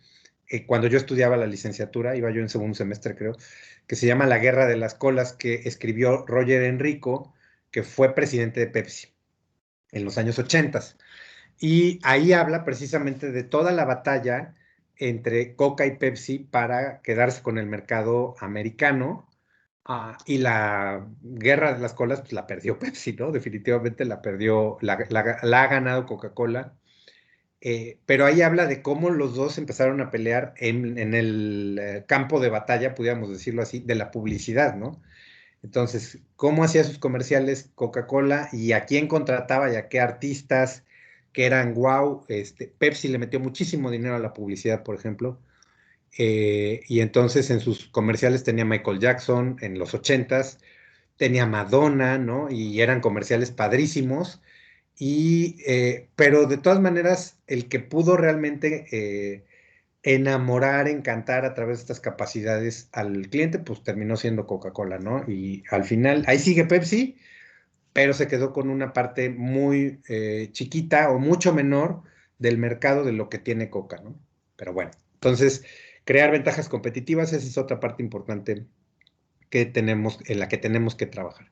cuando yo estudiaba la licenciatura, iba yo en segundo semestre creo, que se llama La Guerra de las Colas, que escribió Roger Enrico, que fue presidente de Pepsi en los años 80. Y ahí habla precisamente de toda la batalla entre Coca y Pepsi para quedarse con el mercado americano. Y la guerra de las colas, pues la perdió Pepsi, ¿no? Definitivamente la perdió, la ha ganado Coca-Cola. Pero ahí habla de cómo los dos empezaron a pelear en el campo de batalla, pudiéramos decirlo así, de la publicidad, ¿no? Entonces, cómo hacía sus comerciales Coca-Cola y a quién contrataba y a qué artistas que eran wow. Pepsi le metió muchísimo dinero a la publicidad, por ejemplo. Y entonces en sus comerciales tenía Michael Jackson en los 80s, tenía Madonna, ¿no? Y eran comerciales padrísimos. Pero de todas maneras, el que pudo realmente enamorar, encantar a través de estas capacidades al cliente, pues terminó siendo Coca-Cola, ¿no? Y al final, ahí sigue Pepsi, pero se quedó con una parte muy chiquita o mucho menor del mercado de lo que tiene Coca, ¿no? Pero bueno, entonces, crear ventajas competitivas, esa es otra parte importante que tenemos, en la que tenemos que trabajar.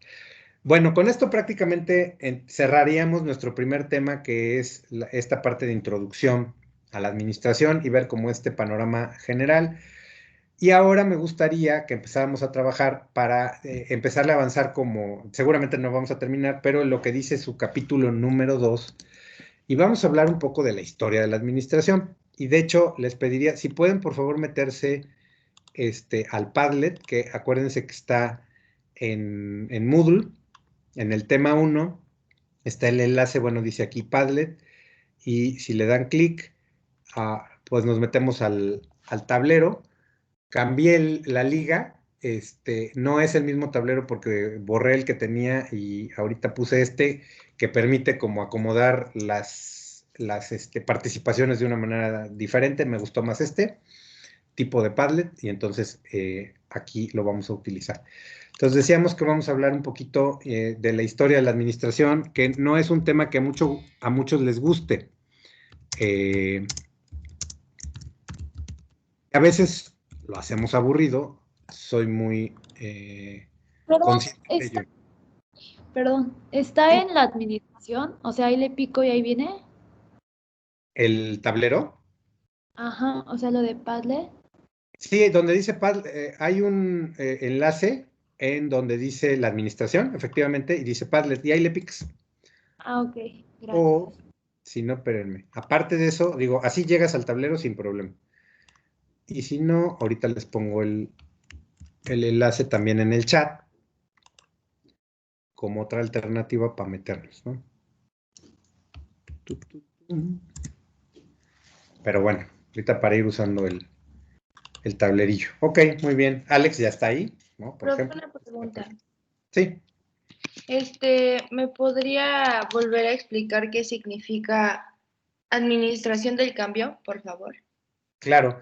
Bueno, con esto prácticamente cerraríamos nuestro primer tema, que es esta parte de introducción a la administración y ver como este panorama general. Y ahora me gustaría que empezáramos a trabajar para empezarle a avanzar, como seguramente no vamos a terminar, pero lo que dice su capítulo número 2, y vamos a hablar un poco de la historia de la administración. Y de hecho, les pediría, si pueden por favor meterse al Padlet, que acuérdense que está en Moodle. En el tema 1 está el enlace, bueno, dice aquí Padlet, y si le dan clic, pues nos metemos al tablero. Cambié la liga, no es el mismo tablero porque borré el que tenía y ahorita puse que permite como acomodar las participaciones de una manera diferente. Me gustó más tipo de Padlet y entonces aquí lo vamos a utilizar. Entonces decíamos que vamos a hablar un poquito de la historia de la administración, que no es un tema que a muchos les guste. A veces lo hacemos aburrido, soy muy consciente de ello.
Perdón, ¿está en la administración? O sea, ahí le pico y ahí viene.
¿El tablero?
Ajá, o sea, lo de Padlet.
Sí, donde dice Padlet, hay un enlace en donde dice la administración, efectivamente, y dice Padlet, y ahí le picas.
Ok, gracias.
O, si no, espérenme. Aparte de eso, digo, así llegas al tablero sin problema. Y si no, ahorita les pongo el enlace también en el chat, como otra alternativa para meternos, ¿no? Pero bueno, ahorita para ir usando el tablerillo. Ok, muy bien. Alex ya está ahí, ¿no? Por
Profe,
ejemplo.
una pregunta.
Sí.
¿Me podría volver a explicar qué significa administración del cambio, por favor?
Claro.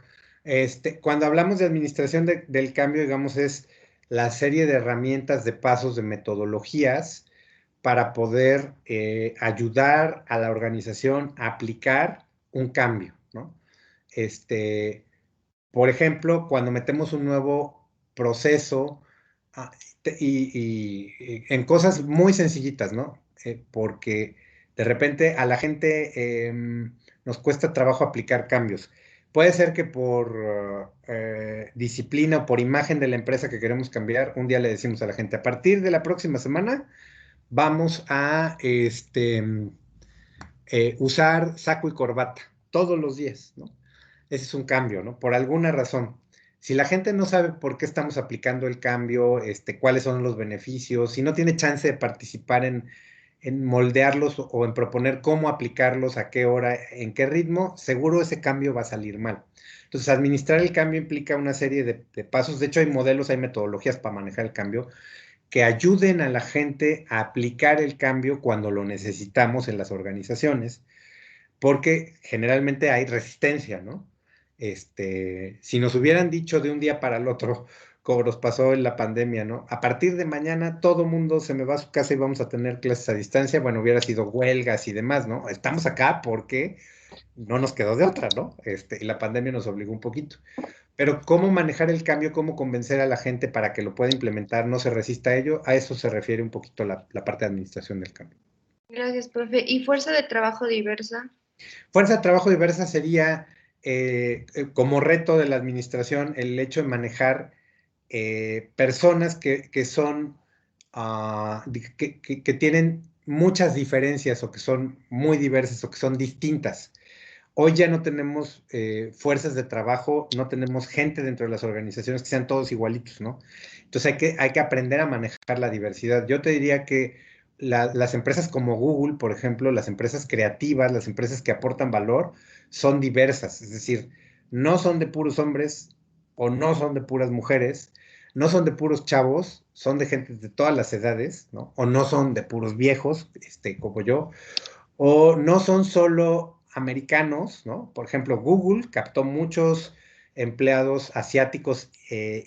Cuando hablamos de administración del cambio, digamos, es la serie de herramientas, de pasos, de metodologías para poder ayudar a la organización a aplicar un cambio, ¿no? Por ejemplo, cuando metemos un nuevo proceso y en cosas muy sencillitas, ¿no? Porque de repente a la gente nos cuesta trabajo aplicar cambios. Puede ser que por disciplina o por imagen de la empresa que queremos cambiar, un día le decimos a la gente, a partir de la próxima semana vamos a usar saco y corbata todos los días, ¿no? Ese es un cambio, ¿no? Por alguna razón. Si la gente no sabe por qué estamos aplicando el cambio, cuáles son los beneficios, si no tiene chance de participar en moldearlos o en proponer cómo aplicarlos, a qué hora, en qué ritmo, seguro ese cambio va a salir mal. Entonces, administrar el cambio implica una serie de pasos. De hecho, hay modelos, hay metodologías para manejar el cambio que ayuden a la gente a aplicar el cambio cuando lo necesitamos en las organizaciones, porque generalmente hay resistencia, ¿no? Si nos hubieran dicho de un día para el otro, como nos pasó en la pandemia, ¿no? A partir de mañana todo mundo se me va a su casa y vamos a tener clases a distancia, bueno, hubiera sido huelgas y demás, ¿no? Estamos acá porque no nos quedó de otra, ¿no? Y la pandemia nos obligó un poquito. Pero cómo manejar el cambio, cómo convencer a la gente para que lo pueda implementar, no se resista a ello, a eso se refiere un poquito la parte de administración del cambio.
Gracias, profe. ¿Y fuerza de trabajo diversa?
Fuerza de trabajo diversa sería, como reto de la administración, el hecho de manejar personas que son, que tienen muchas diferencias o que son muy diversas o que son distintas. Hoy ya no tenemos fuerzas de trabajo, no tenemos gente dentro de las organizaciones que sean todos igualitos, ¿no? Entonces hay que aprender a manejar la diversidad. Yo te diría que las empresas como Google, por ejemplo, las empresas creativas, las empresas que aportan valor, son diversas. Es decir, no son de puros hombres o no son de puras mujeres, no son de puros chavos, son de gente de todas las edades, ¿no? O no son de puros viejos, como yo, o no son solo americanos, ¿no? Por ejemplo, Google captó muchos empleados asiáticos,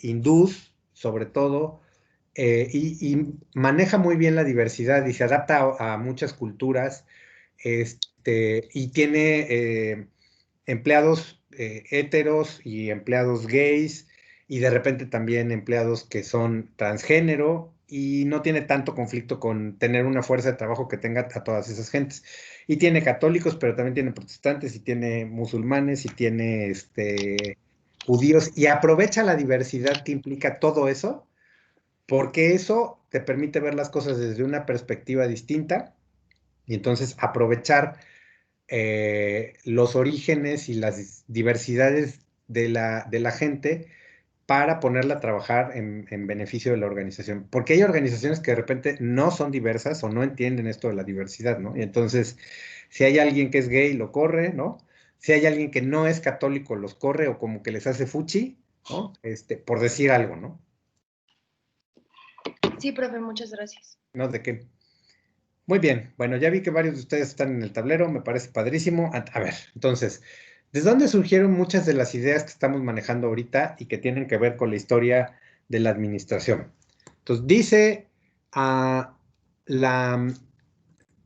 hindús, sobre todo, y maneja muy bien la diversidad y se adapta a muchas culturas, y tiene empleados héteros y empleados gays, y de repente también empleados que son transgénero, y no tiene tanto conflicto con tener una fuerza de trabajo que tenga a todas esas gentes. Y tiene católicos, pero también tiene protestantes, y tiene musulmanes, y tiene judíos, y aprovecha la diversidad que implica todo eso, porque eso te permite ver las cosas desde una perspectiva distinta, y entonces aprovechar los orígenes y las diversidades de la gente para ponerla a trabajar en beneficio de la organización. Porque hay organizaciones que de repente no son diversas o no entienden esto de la diversidad, ¿no? Y entonces, si hay alguien que es gay, lo corre, ¿no? Si hay alguien que no es católico, los corre o como que les hace fuchi, ¿no? Por decir algo, ¿no?
Sí, profe, muchas gracias.
No, ¿de qué? Muy bien, bueno, ya vi que varios de ustedes están en el tablero, me parece padrísimo. A ver, entonces, ¿desde dónde surgieron muchas de las ideas que estamos manejando ahorita y que tienen que ver con la historia de la administración? Entonces,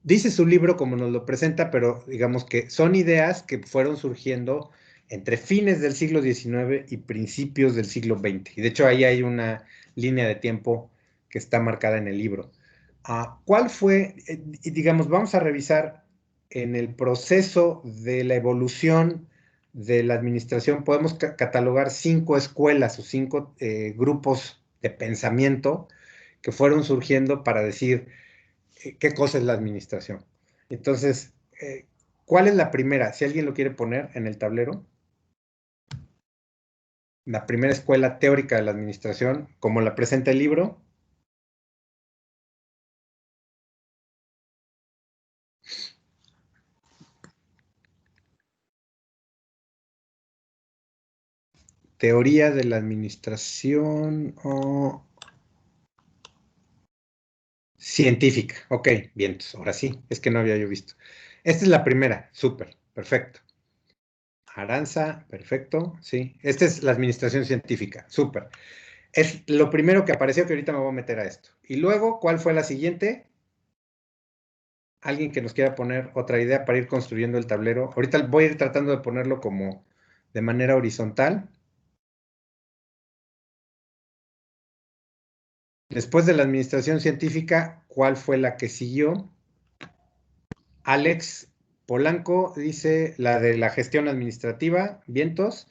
dice su libro como nos lo presenta, pero digamos que son ideas que fueron surgiendo entre fines del siglo XIX y principios del siglo XX. Y de hecho ahí hay una línea de tiempo que está marcada en el libro. ¿Cuál fue, digamos, vamos a revisar en el proceso de la evolución de la administración, podemos catalogar 5 escuelas o 5 grupos de pensamiento que fueron surgiendo para decir qué cosa es la administración. Entonces, ¿cuál es la primera? Si alguien lo quiere poner en el tablero. La primera escuela teórica de la administración, como la presenta el libro. Teoría de la administración científica. Ok, bien, entonces, ahora sí, es que no había yo visto. Esta es la primera, súper, perfecto. Aranza, perfecto, sí. Esta es la administración científica, súper. Es lo primero que apareció, que ahorita me voy a meter a esto. Y luego, ¿cuál fue la siguiente? Alguien que nos quiera poner otra idea para ir construyendo el tablero. Ahorita voy a ir tratando de ponerlo como de manera horizontal. Después de la administración científica, ¿cuál fue la que siguió? Alex Polanco dice la de la gestión administrativa, vientos.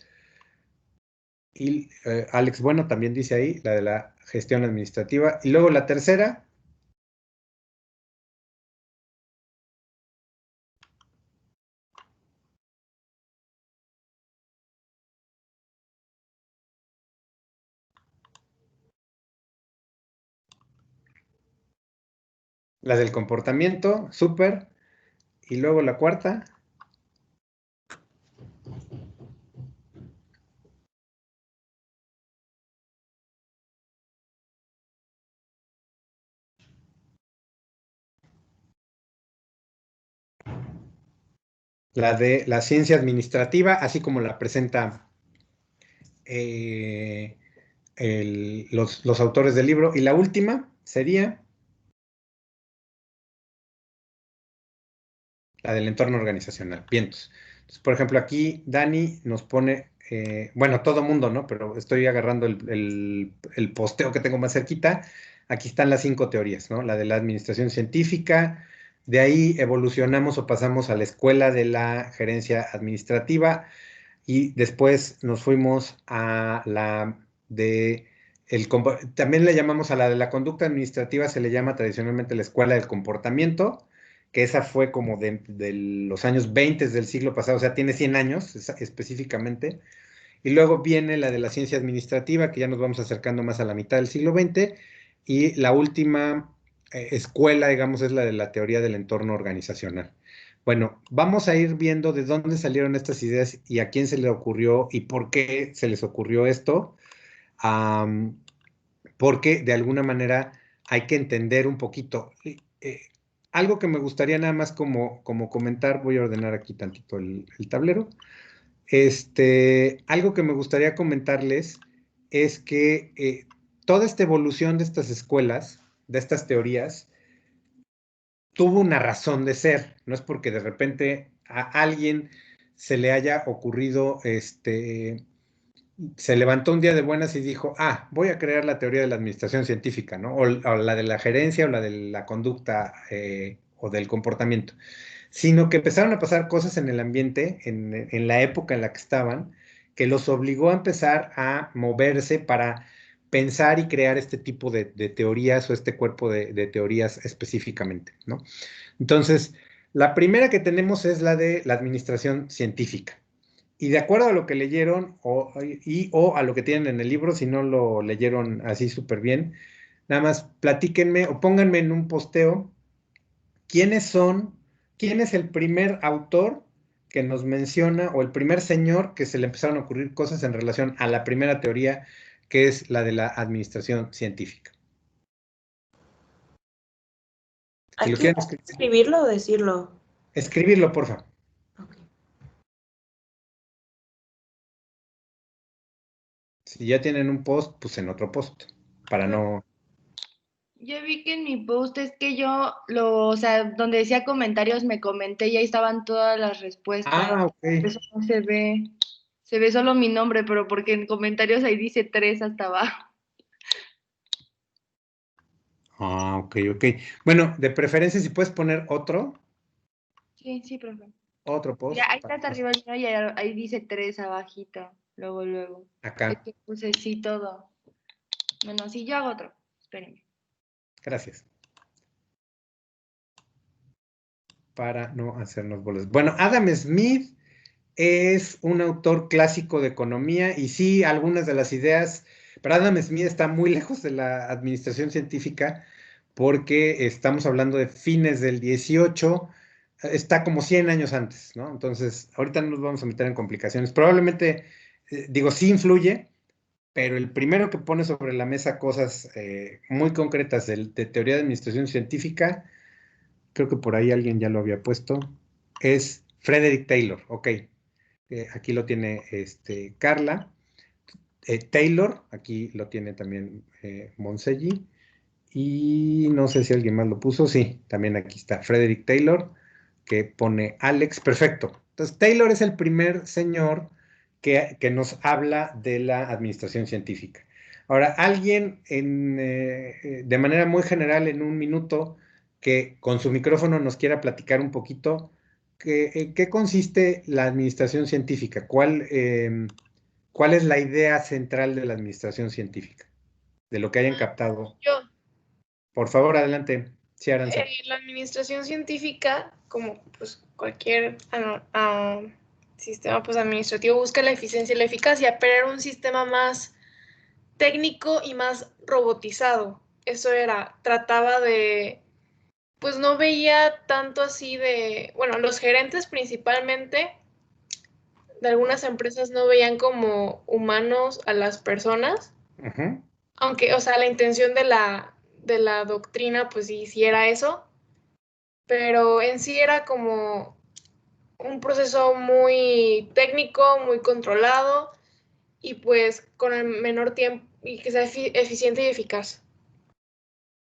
Y Alex Bueno también dice ahí la de la gestión administrativa. Y luego la tercera. La del comportamiento, súper. Y luego la cuarta. La de la ciencia administrativa, así como la presenta los autores del libro. Y la última sería la del entorno organizacional. Bien. Entonces, por ejemplo, aquí Dani nos pone, bueno, todo mundo, ¿no? Pero estoy agarrando el posteo que tengo más cerquita. Aquí están las 5 teorías, ¿no? La de la administración científica, de ahí evolucionamos o pasamos a la escuela de la gerencia administrativa y después nos fuimos a la de, también le llamamos a la de la conducta administrativa, se le llama tradicionalmente la escuela del comportamiento, que esa fue como de los años 20 del siglo pasado, o sea, tiene 100 años específicamente. Y luego viene la de la ciencia administrativa, que ya nos vamos acercando más a la mitad del siglo XX. Y la última escuela, digamos, es la de la teoría del entorno organizacional. Bueno, vamos a ir viendo de dónde salieron estas ideas y a quién se le ocurrió y por qué se les ocurrió esto. Porque de alguna manera hay que entender un poquito. Algo que me gustaría nada más como comentar, voy a ordenar aquí tantito el tablero. Algo que me gustaría comentarles es que toda esta evolución de estas escuelas, de estas teorías, tuvo una razón de ser. No es porque de repente a alguien se le haya ocurrido, se levantó un día de buenas y dijo, voy a crear la teoría de la administración científica, ¿no? O la de la gerencia o la de la conducta o del comportamiento, sino que empezaron a pasar cosas en el ambiente, en la época en la que estaban, que los obligó a empezar a moverse para pensar y crear este tipo de teorías o este cuerpo de teorías específicamente, ¿no? Entonces, la primera que tenemos es la de la administración científica. Y de acuerdo a lo que leyeron o a lo que tienen en el libro, si no lo leyeron así súper bien, nada más platíquenme o pónganme en un posteo quién es el primer autor que nos menciona o el primer señor que se le empezaron a ocurrir cosas en relación a la primera teoría, que es la de la administración científica. Si lo quieren
¿Escribirlo o decirlo?
Escribirlo, por favor.
Okay.
Si ya tienen un post, pues en otro post, para no...
Yo vi que en mi post es que o sea, donde decía comentarios me comenté y ahí estaban todas las respuestas.
Ok.
Eso no se ve solo mi nombre, pero porque en comentarios ahí dice 3 hasta abajo.
Ok. Bueno, de preferencia si puedes poner otro.
Sí, profe.
Otro post.
Ya, ahí está hasta arriba y ahí dice 3 abajito, luego.
Acá.
Es que puse sí todo. Bueno, sí, yo hago otro. Espérenme.
Gracias. Para no hacernos bolas. Bueno, Adam Smith es un autor clásico de economía y sí, algunas de las ideas, pero Adam Smith está muy lejos de la administración científica porque estamos hablando de fines del 18, está como 100 años antes, ¿no? Entonces, ahorita no nos vamos a meter en complicaciones. Probablemente, digo, sí influye, pero el primero que pone sobre la mesa cosas muy concretas de teoría de administración científica, creo que por ahí alguien ya lo había puesto, es Frederick Taylor, ok. Aquí lo tiene Carla. Taylor, aquí lo tiene también Monselli. Y no sé si alguien más lo puso. Sí, también aquí está Frederick Taylor, que pone Alex. Perfecto. Entonces, Taylor es el primer señor que nos habla de la administración científica. Ahora, alguien de manera muy general, en un minuto, que con su micrófono nos quiera platicar un poquito, ¿en qué consiste la administración científica? ¿Cuál es la idea central de la administración científica? De lo que hayan captado.
Yo,
Por favor, adelante. Sí, Aranza.
la administración científica, como pues cualquier sistema pues, administrativo, busca la eficiencia y la eficacia, pero era un sistema más técnico y más robotizado. Eso era, trataba de, pues no veía tanto así de, bueno, los gerentes principalmente de algunas empresas no veían como humanos a las personas, aunque, o sea, la intención de la doctrina, pues sí era eso, pero en sí era como un proceso muy técnico, muy controlado y pues con el menor tiempo y que sea eficiente y eficaz.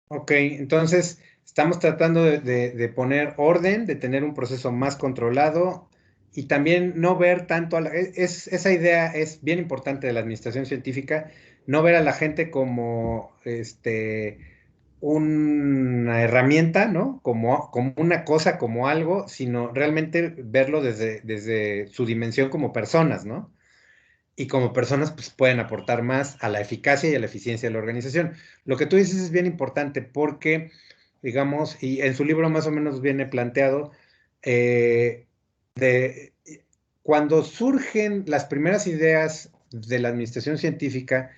Ok, entonces estamos tratando de poner orden, de tener un proceso más controlado y también no ver tanto esa idea es bien importante de la administración científica, no ver a la gente como una herramienta, ¿no? Como una cosa, como algo, sino realmente verlo desde su dimensión como personas, ¿no? Y como personas pues pueden aportar más a la eficacia y a la eficiencia de la organización. Lo que tú dices es bien importante porque, digamos, y en su libro más o menos viene planteado, cuando surgen las primeras ideas de la administración científica,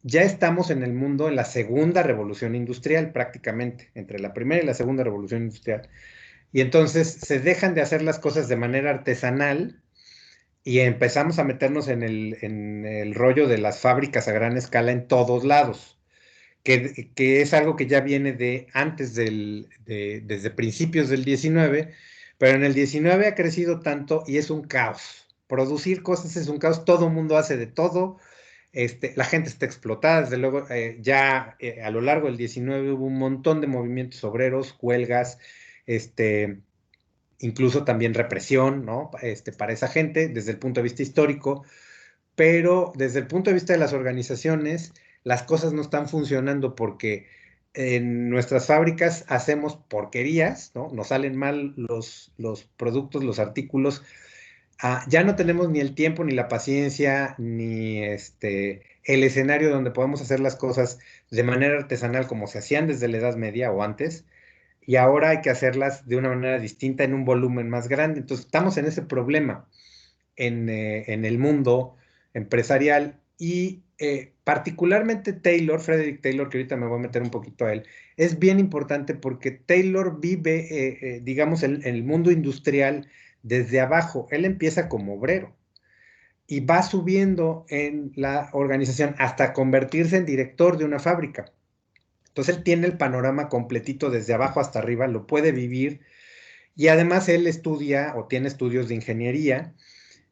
ya estamos en el mundo en la segunda revolución industrial prácticamente, entre la primera y la segunda revolución industrial. Y entonces se dejan de hacer las cosas de manera artesanal y empezamos a meternos en el rollo de las fábricas a gran escala en todos lados, que es algo que ya viene de antes desde principios del 19, pero en el 19 ha crecido tanto y es un caos. Producir cosas es un caos, todo el mundo hace de todo, la gente está explotada, desde luego, a lo largo del 19 hubo un montón de movimientos obreros, huelgas, incluso también represión, ¿no? Para esa gente, desde el punto de vista histórico, pero desde el punto de vista de las organizaciones, las cosas no están funcionando porque en nuestras fábricas hacemos porquerías, ¿no? Nos salen mal los productos, los artículos. Ya no tenemos ni el tiempo, ni la paciencia, ni el escenario donde podemos hacer las cosas de manera artesanal como se hacían desde la Edad Media o antes, y ahora hay que hacerlas de una manera distinta en un volumen más grande. Entonces, estamos en ese problema en el mundo empresarial y particularmente Frederick Taylor, que ahorita me voy a meter un poquito a él, es bien importante porque Taylor vive, digamos, en el mundo industrial desde abajo. Él empieza como obrero y va subiendo en la organización hasta convertirse en director de una fábrica. Entonces él tiene el panorama completito desde abajo hasta arriba, lo puede vivir y además él estudia o tiene estudios de ingeniería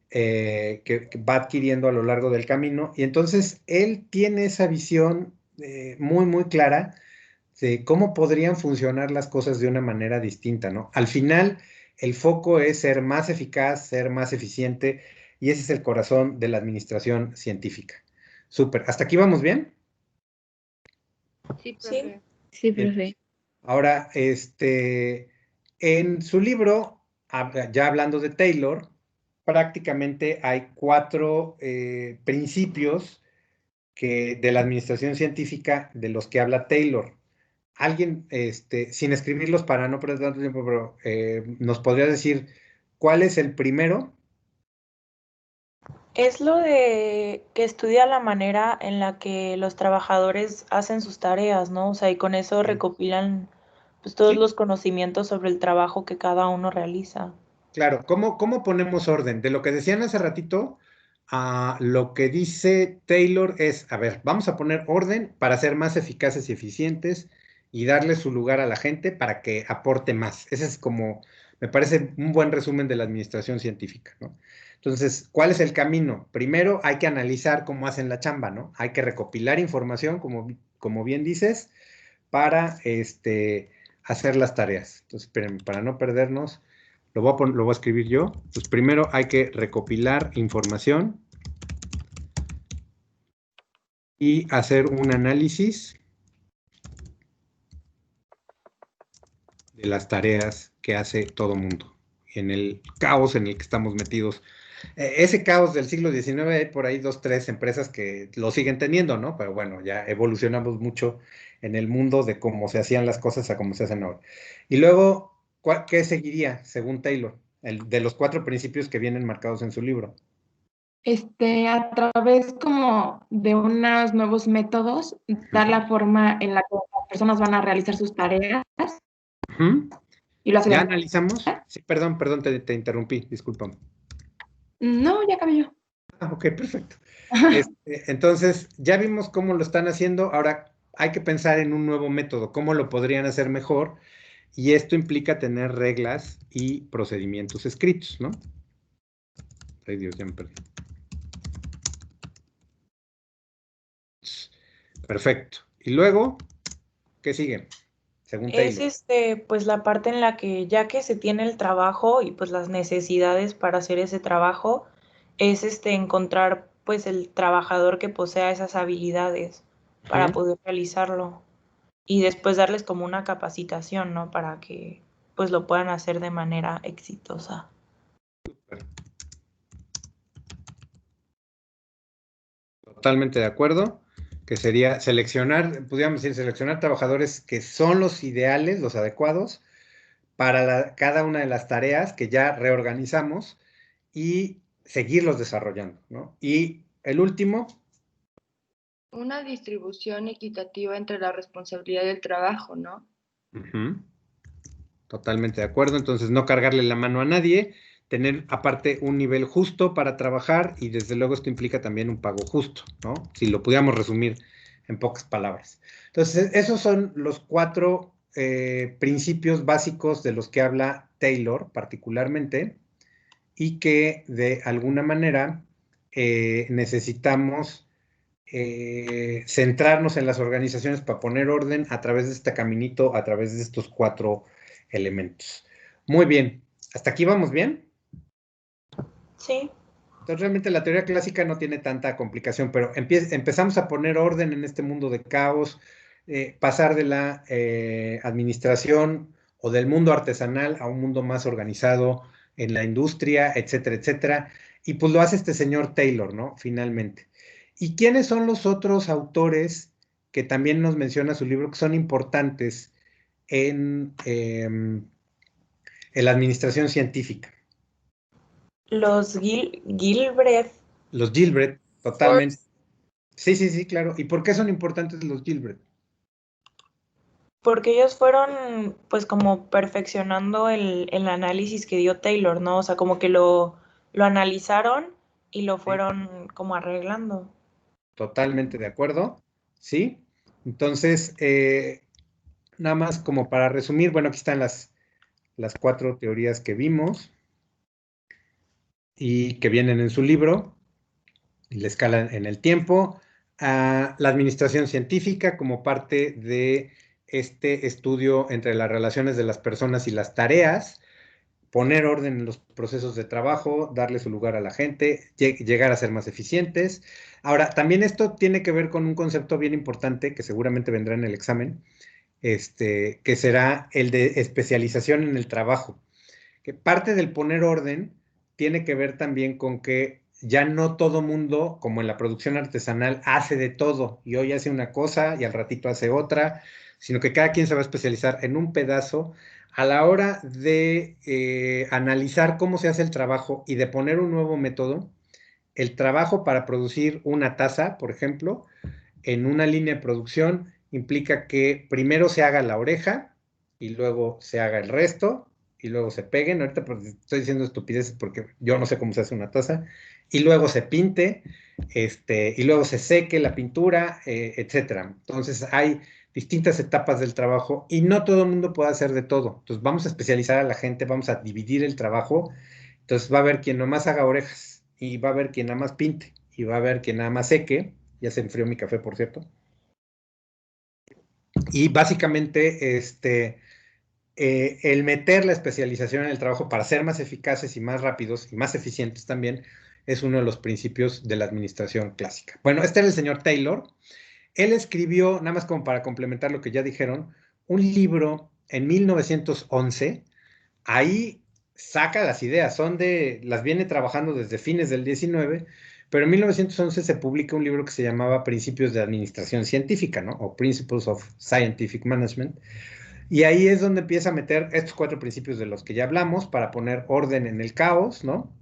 que va adquiriendo a lo largo del camino y entonces él tiene esa visión muy, muy clara de cómo podrían funcionar las cosas de una manera distinta, ¿no? Al final, el foco es ser más eficaz, ser más eficiente y ese es el corazón de la administración científica. Súper. ¿Hasta aquí vamos bien?
Sí, profe.
Sí, profe.
Ahora, en su libro, ya hablando de Taylor, prácticamente hay 4 principios de la administración científica de los que habla Taylor. alguien, sin escribirlos para no perder tanto tiempo, pero nos podrías decir cuál es el primero.
Es lo de que estudia la manera en la que los trabajadores hacen sus tareas, ¿no? O sea, y con eso recopilan pues todos
Sí,
los conocimientos sobre el trabajo que cada uno realiza.
claro. ¿Cómo ponemos orden? De lo que decían hace ratito a lo que dice Taylor es, a ver, vamos a poner orden para ser más eficaces y eficientes y darle su lugar a la gente para que aporte más. Ese es como, me parece un buen resumen de la administración científica, ¿no? Entonces, ¿cuál es el camino? Primero hay que analizar cómo hacen la chamba, ¿no? Hay que recopilar información, como bien dices, para hacer las tareas. Entonces, espérenme, para no perdernos, lo voy a escribir yo. Pues primero hay que recopilar información y hacer un análisis de las tareas que hace todo mundo en el caos en el que estamos metidos. Ese caos del siglo XIX, hay por ahí 2, 3 empresas que lo siguen teniendo, ¿no? Pero bueno, ya evolucionamos mucho en el mundo de cómo se hacían las cosas a cómo se hacen ahora. Y luego, ¿qué seguiría, según Taylor? De los 4 principios que vienen marcados en su libro.
A través como de unos nuevos métodos, dar la forma en la que las personas van a realizar sus tareas y lo
¿Ya
hacen.
analizamos? Sí, perdón, te interrumpí, discúlpame.
No, ya acabé yo.
Ok, perfecto. Entonces, ya vimos cómo lo están haciendo, ahora hay que pensar en un nuevo método, cómo lo podrían hacer mejor, y esto implica tener reglas y procedimientos escritos, ¿no? Ay, Dios, ya me perdí. Perfecto. Y luego, ¿qué sigue? Según
Es
Taylor.
pues la parte en la que ya que se tiene el trabajo y pues las necesidades para hacer ese trabajo, es encontrar pues el trabajador que posea esas habilidades para poder realizarlo y después darles como una capacitación, ¿no? Para que pues lo puedan hacer de manera exitosa.
Totalmente de acuerdo, que sería pudiéramos decir, seleccionar trabajadores que son los ideales, los adecuados, para cada una de las tareas que ya reorganizamos y seguirlos desarrollando, ¿no? Y el último.
Una distribución equitativa entre la responsabilidad del trabajo, ¿no?
Totalmente de acuerdo, entonces no cargarle la mano a nadie, tener aparte un nivel justo para trabajar y desde luego esto implica también un pago justo, ¿no? Si lo pudiéramos resumir en pocas palabras. Entonces, esos son los 4 principios básicos de los que habla Taylor particularmente y que de alguna manera necesitamos centrarnos en las organizaciones para poner orden a través de este caminito, a través de estos 4 elementos. Muy bien, ¿hasta aquí vamos bien?
Sí.
Entonces realmente la teoría clásica no tiene tanta complicación, pero empezamos a poner orden en este mundo de caos, pasar de la administración o del mundo artesanal a un mundo más organizado en la industria, etcétera, etcétera. Y pues lo hace este señor Taylor, ¿no? Finalmente. ¿Y quiénes son los otros autores que también nos menciona su libro que son importantes en la administración científica?
Los Gilbreth.
Los Gilbreth, totalmente. Sí, claro. ¿Y por qué son importantes los Gilbreth?
Porque ellos fueron pues como perfeccionando el análisis que dio Taylor, ¿no? O sea, como que lo analizaron y lo fueron como arreglando.
Totalmente de acuerdo, ¿sí? Entonces, nada más como para resumir, bueno, aquí están las 4 teorías que vimos y que vienen en su libro, y la escala en el tiempo, la administración científica como parte de este estudio entre las relaciones de las personas y las tareas, poner orden en los procesos de trabajo, darle su lugar a la gente, llegar a ser más eficientes. Ahora, también esto tiene que ver con un concepto bien importante que seguramente vendrá en el examen, que será el de especialización en el trabajo. Que parte del poner orden tiene que ver también con que ya no todo mundo, como en la producción artesanal, hace de todo, y hoy hace una cosa y al ratito hace otra, sino que cada quien se va a especializar en un pedazo. A la hora de analizar cómo se hace el trabajo y de poner un nuevo método, el trabajo para producir una taza, por ejemplo, en una línea de producción implica que primero se haga la oreja y luego se haga el resto y luego se peguen. Ahorita pues, estoy diciendo estupideces porque yo no sé cómo se hace una taza. Y luego se pinte, y luego se seque la pintura, etcétera. Entonces hay distintas etapas del trabajo y no todo el mundo puede hacer de todo. Entonces vamos a especializar a la gente, vamos a dividir el trabajo. Entonces va a haber quien nomás haga orejas y va a haber quien nada más pinte y va a haber quien nada más seque. Ya se enfrió mi café, por cierto. Y básicamente, el meter la especialización en el trabajo para ser más eficaces y más rápidos y más eficientes también es uno de los principios de la administración clásica. Bueno, este era el señor Taylor. Él escribió, nada más como para complementar lo que ya dijeron, un libro en 1911. Ahí saca las ideas, las viene trabajando desde fines del 19, pero en 1911 se publica un libro que se llamaba Principios de Administración Científica, ¿no? O Principles of Scientific Management. Y ahí es donde empieza a meter estos 4 principios de los que ya hablamos para poner orden en el caos, ¿no?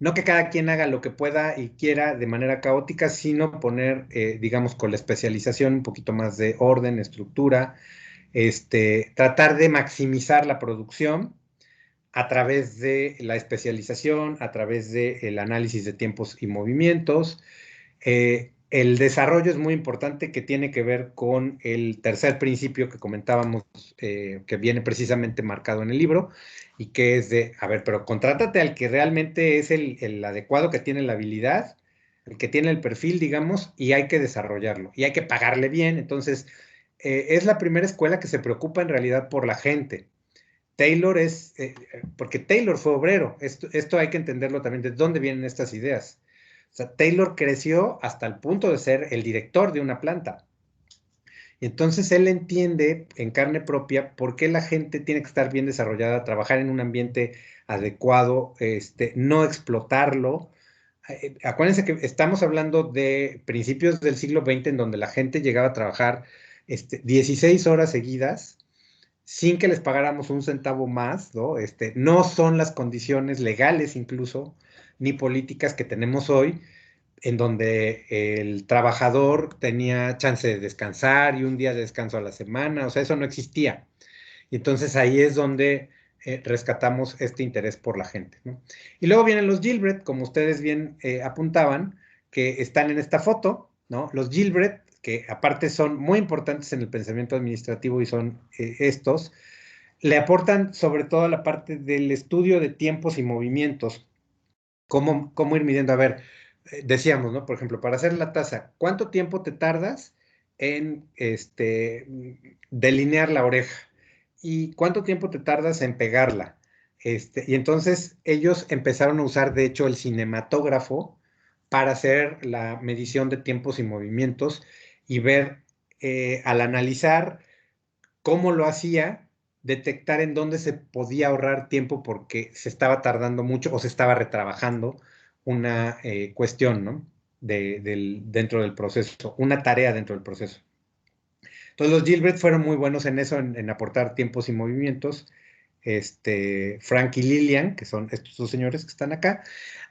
No que cada quien haga lo que pueda y quiera de manera caótica, sino poner, digamos, con la especialización un poquito más de orden, estructura, tratar de maximizar la producción a través de la especialización, a través del análisis de tiempos y movimientos. El desarrollo es muy importante, que tiene que ver con el tercer principio que comentábamos, que viene precisamente marcado en el libro, y que es de, a ver, pero contrátate al que realmente es el adecuado, que tiene la habilidad, el que tiene el perfil, digamos, y hay que desarrollarlo, y hay que pagarle bien. Entonces, es la primera escuela que se preocupa en realidad por la gente. Taylor porque Taylor fue obrero. Esto hay que entenderlo también, de dónde vienen estas ideas. O sea, Taylor creció hasta el punto de ser el director de una planta. Y entonces él entiende en carne propia por qué la gente tiene que estar bien desarrollada, trabajar en un ambiente adecuado, no explotarlo. Acuérdense que estamos hablando de principios del siglo XX, en donde la gente llegaba a trabajar 16 horas seguidas sin que les pagáramos un centavo más, ¿no? No son las condiciones legales incluso, ni políticas que tenemos hoy, en donde el trabajador tenía chance de descansar y un día de descanso a la semana. O sea, eso no existía. Y entonces ahí es donde rescatamos este interés por la gente, ¿no? Y luego vienen los Gilbert, como ustedes bien apuntaban, que están en esta foto, ¿no? Los Gilbert, que aparte son muy importantes en el pensamiento administrativo y son estos, le aportan sobre todo a la parte del estudio de tiempos y movimientos, cómo ir midiendo. A ver, decíamos, ¿no? Por ejemplo, para hacer la taza, ¿cuánto tiempo te tardas en delinear la oreja? ¿Y cuánto tiempo te tardas en pegarla? Y entonces ellos empezaron a usar, de hecho, el cinematógrafo para hacer la medición de tiempos y movimientos y ver, al analizar cómo lo hacía, detectar en dónde se podía ahorrar tiempo porque se estaba tardando mucho o se estaba retrabajando una cuestión, ¿no? Dentro del proceso, una tarea dentro del proceso. Entonces los Gilbert fueron muy buenos en eso, en aportar tiempos y movimientos. Frank y Lillian, que son estos 2 señores que están acá.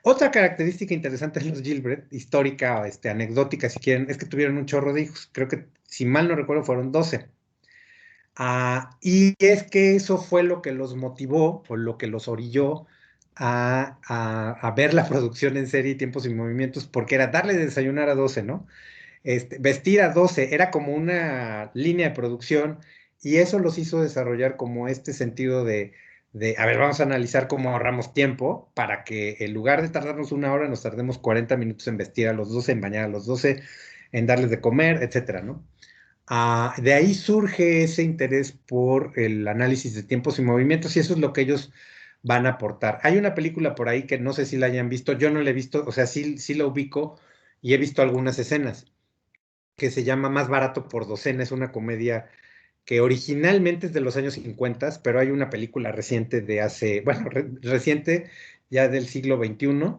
Otra característica interesante de los Gilbert, histórica, anecdótica si quieren, es que tuvieron un chorro de hijos. Creo que, si mal no recuerdo, fueron 12. Y es que eso fue lo que los motivó o lo que los orilló a ver la producción en serie, tiempos y movimientos, porque era darle de desayunar a 12, ¿no? Vestir a 12, era como una línea de producción, y eso los hizo desarrollar como este sentido de, a ver, vamos a analizar cómo ahorramos tiempo para que en lugar de tardarnos 1 hora, nos tardemos 40 minutos en vestir a los 12, en bañar a los 12, en darles de comer, etcétera, ¿no? De ahí surge ese interés por el análisis de tiempos y movimientos, y eso es lo que ellos van a aportar. Hay una película por ahí que no sé si la hayan visto, yo no la he visto, o sea, sí la ubico y he visto algunas escenas, que se llama Más barato por docena. Es una comedia que originalmente es de los años 50, pero hay una película reciente reciente, ya del siglo XXI,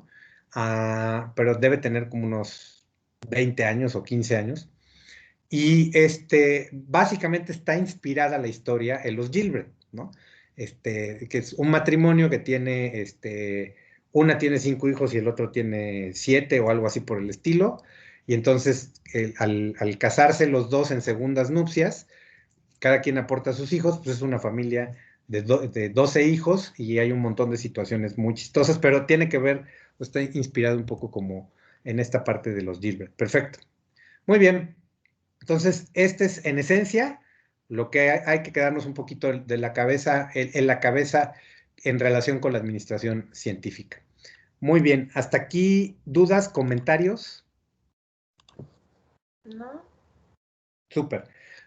pero debe tener como unos 20 años o 15 años. Y básicamente está inspirada la historia en los Gilbert, ¿no? Que es un matrimonio que tiene, una tiene 5 hijos y el otro tiene 7 o algo así por el estilo. Y entonces, al casarse los dos en segundas nupcias, cada quien aporta a sus hijos, pues es una familia de 12 hijos y hay un montón de situaciones muy chistosas, pero tiene que ver, está inspirado un poco como en esta parte de los Gilbert. Perfecto. Muy bien. Entonces, este es en esencia lo que hay que quedarnos un poquito de la cabeza, en la cabeza en relación con la administración científica. Muy bien, hasta aquí, ¿dudas, comentarios?
¿No?
Súper.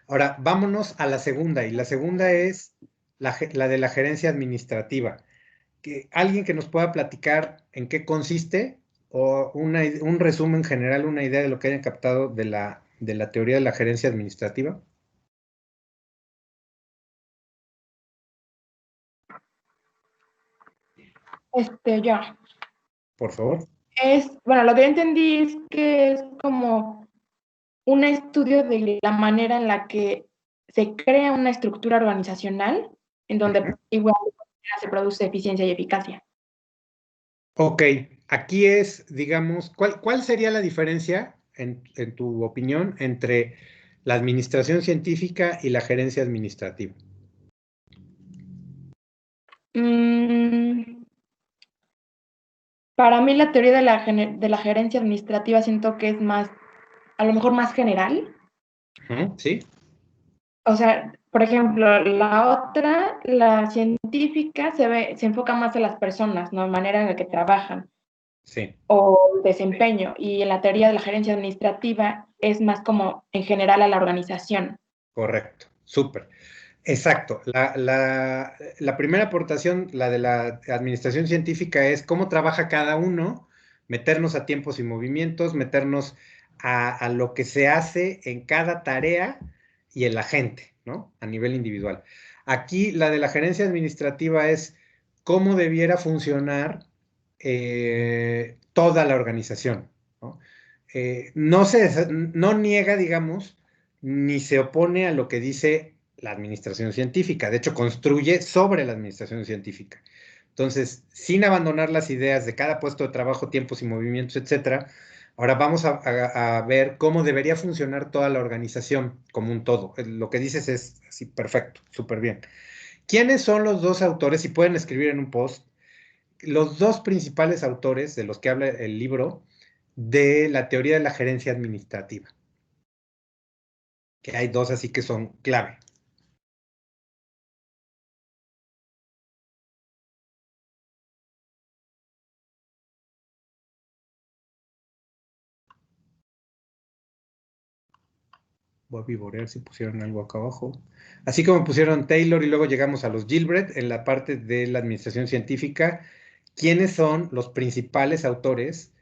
Ahora, vámonos a la segunda, y la segunda es la de la gerencia administrativa. ¿Alguien que nos pueda platicar en qué consiste o un resumen general, una idea de lo que hayan captado de la teoría de la gerencia administrativa?
Yo.
Por favor.
Bueno, lo que yo entendí es que es como un estudio de la manera en la que se crea una estructura organizacional en donde igual se produce eficiencia y eficacia.
Ok, aquí es, digamos, ¿cuál sería la diferencia, en tu opinión, entre la administración científica y la gerencia administrativa?
Para mí la teoría de la gerencia administrativa siento que es más, a lo mejor más general.
Sí.
O sea, por ejemplo, la otra, la científica, se enfoca más a las personas, ¿no? La manera en la que trabajan.
Sí.
O desempeño. Y en la teoría de la gerencia administrativa es más como en general a la organización.
Correcto, súper. Exacto. La primera aportación, la de la administración científica, es cómo trabaja cada uno, meternos a tiempos y movimientos, meternos a lo que se hace en cada tarea y en la gente, ¿no? A nivel individual. Aquí la de la gerencia administrativa es cómo debiera funcionar toda la organización, ¿no? No niega, digamos, ni se opone a lo que dice la administración científica. De hecho, construye sobre la administración científica. Entonces, sin abandonar las ideas de cada puesto de trabajo, tiempos y movimientos, etcétera, ahora vamos a ver cómo debería funcionar toda la organización como un todo. Lo que dices es así, perfecto, súper bien. ¿Quiénes son los dos autores? Si pueden escribir en un post, los dos principales autores de los que habla el libro de la teoría de la gerencia administrativa. Que hay dos así que son clave. Voy a vivorear si pusieron algo acá abajo. Así como pusieron Taylor y luego llegamos a los Gilbert en la parte de la administración científica. ¿Quiénes son los principales autores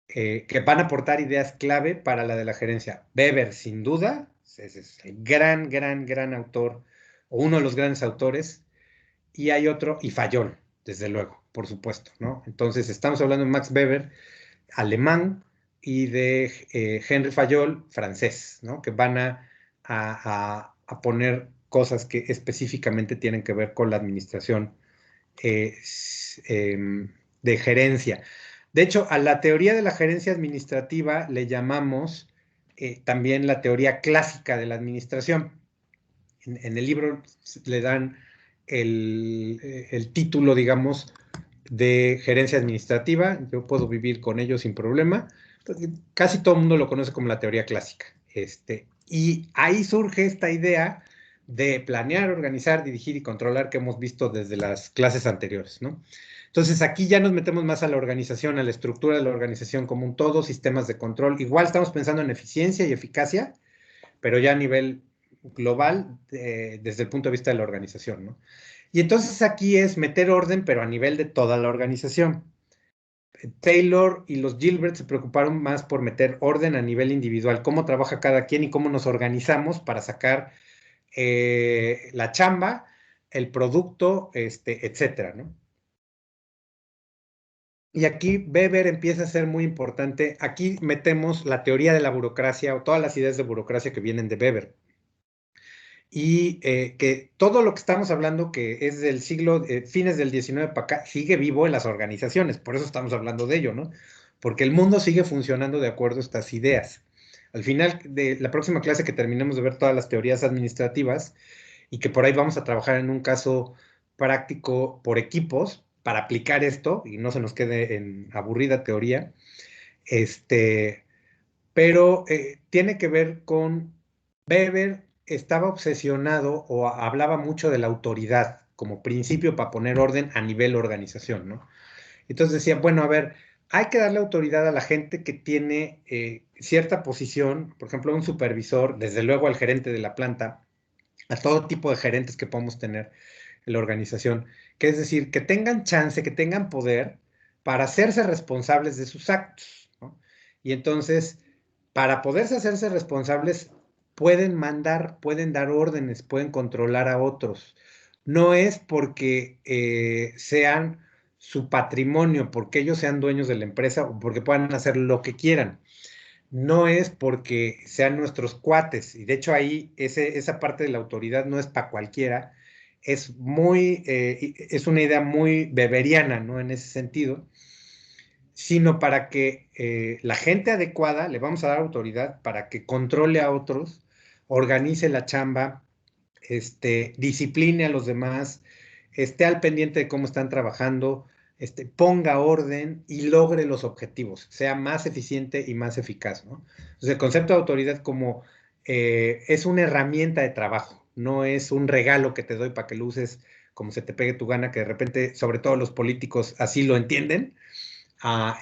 que van a aportar ideas clave para la de la gerencia? Weber, sin duda, ese es el gran autor, o uno de los grandes autores. Y hay otro, y Fayol, desde luego, por supuesto, ¿no? Entonces, estamos hablando de Max Weber, alemán, y de Henry Fayol, francés, ¿no? Que van a poner cosas que específicamente tienen que ver con la administración de gerencia. De hecho, a la teoría de la gerencia administrativa le llamamos también la teoría clásica de la administración. En el libro le dan el título, digamos, de gerencia administrativa. Yo puedo vivir con ello sin problema. Casi todo el mundo lo conoce como la teoría clásica. Y ahí surge esta idea de planear, organizar, dirigir y controlar que hemos visto desde las clases anteriores, ¿no? Entonces aquí ya nos metemos más a la organización, a la estructura de la organización como un todo, sistemas de control. Igual estamos pensando en eficiencia y eficacia, pero ya a nivel global, desde el punto de vista de la organización, ¿no? Y entonces aquí es meter orden, pero a nivel de toda la organización. Taylor y los Gilbert se preocuparon más por meter orden a nivel individual, cómo trabaja cada quien y cómo nos organizamos para sacar la chamba, el producto, etcétera, ¿no? Y aquí Weber empieza a ser muy importante. Aquí metemos la teoría de la burocracia o todas las ideas de burocracia que vienen de Weber. Y que todo lo que estamos hablando, que es del siglo, fines del 19 para acá, sigue vivo en las organizaciones. Por eso estamos hablando de ello, ¿no? Porque el mundo sigue funcionando de acuerdo a estas ideas. Al final de la próxima clase que terminemos de ver todas las teorías administrativas y que por ahí vamos a trabajar en un caso práctico por equipos para aplicar esto y no se nos quede en aburrida teoría, pero tiene que ver con Weber estaba obsesionado o hablaba mucho de la autoridad como principio para poner orden a nivel organización, ¿no? Entonces decía, bueno, a ver, hay que darle autoridad a la gente que tiene cierta posición, por ejemplo, un supervisor, desde luego al gerente de la planta, a todo tipo de gerentes que podemos tener en la organización, que es decir, que tengan chance, que tengan poder para hacerse responsables de sus actos, ¿no? Y entonces, para poderse hacerse responsables, pueden mandar, pueden dar órdenes, pueden controlar a otros. No es porque sean su patrimonio, porque ellos sean dueños de la empresa o porque puedan hacer lo que quieran. No es porque sean nuestros cuates, y de hecho ahí esa parte de la autoridad no es para cualquiera, es es una idea muy weberiana, ¿no? En ese sentido, sino para que la gente adecuada le vamos a dar autoridad para que controle a otros, organice la chamba, discipline a los demás, esté al pendiente de cómo están trabajando, ponga orden y logre los objetivos, sea más eficiente y más eficaz, ¿no? Entonces, el concepto de autoridad como es una herramienta de trabajo, no es un regalo que te doy para que lo uses como se te pegue tu gana, que de repente, sobre todo los políticos, así lo entienden,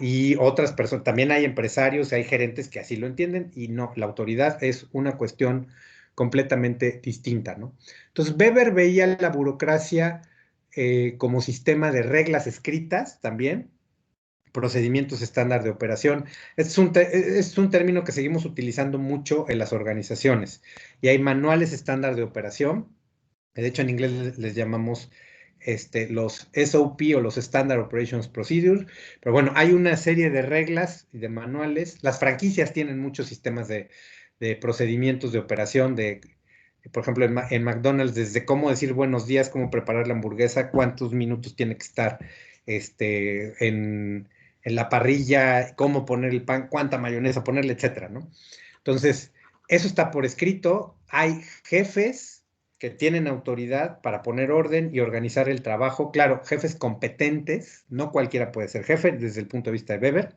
y otras personas, también hay empresarios, hay gerentes que así lo entienden, y no, la autoridad es una cuestión completamente distinta, ¿no? Entonces, Weber veía la burocracia como sistema de reglas escritas también, procedimientos estándar de operación. Es un término que seguimos utilizando mucho en las organizaciones, y hay manuales estándar de operación, de hecho en inglés les llamamos los SOP o los Standard Operations Procedures, pero bueno, hay una serie de reglas y de manuales. Las franquicias tienen muchos sistemas de procedimientos de operación, por ejemplo, en McDonald's, desde cómo decir buenos días, cómo preparar la hamburguesa, cuántos minutos tiene que estar en la parrilla, cómo poner el pan, cuánta mayonesa ponerle, etcétera, ¿no? Entonces, eso está por escrito. Hay jefes que tienen autoridad para poner orden y organizar el trabajo. Claro, jefes competentes, no cualquiera puede ser jefe desde el punto de vista de Weber.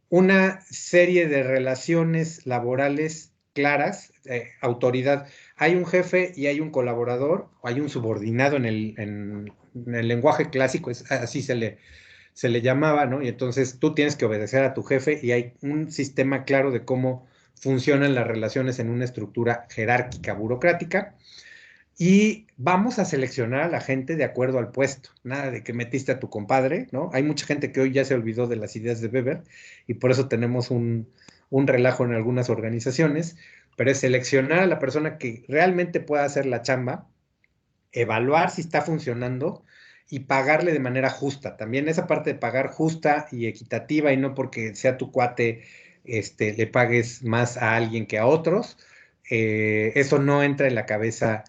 Una serie de relaciones laborales claras, autoridad. Hay un jefe y hay un colaborador, o hay un subordinado en el lenguaje clásico, así se le llamaba, ¿no? Y entonces tú tienes que obedecer a tu jefe y hay un sistema claro de cómo funcionan las relaciones en una estructura jerárquica burocrática, y vamos a seleccionar a la gente de acuerdo al puesto, nada de que metiste a tu compadre, ¿no? Hay mucha gente que hoy ya se olvidó de las ideas de Weber y por eso tenemos un relajo en algunas organizaciones, pero es seleccionar a la persona que realmente pueda hacer la chamba, evaluar si está funcionando y pagarle de manera justa. También esa parte de pagar justa y equitativa, y no porque sea tu cuate le pagues más a alguien que a otros, eso no entra en la cabeza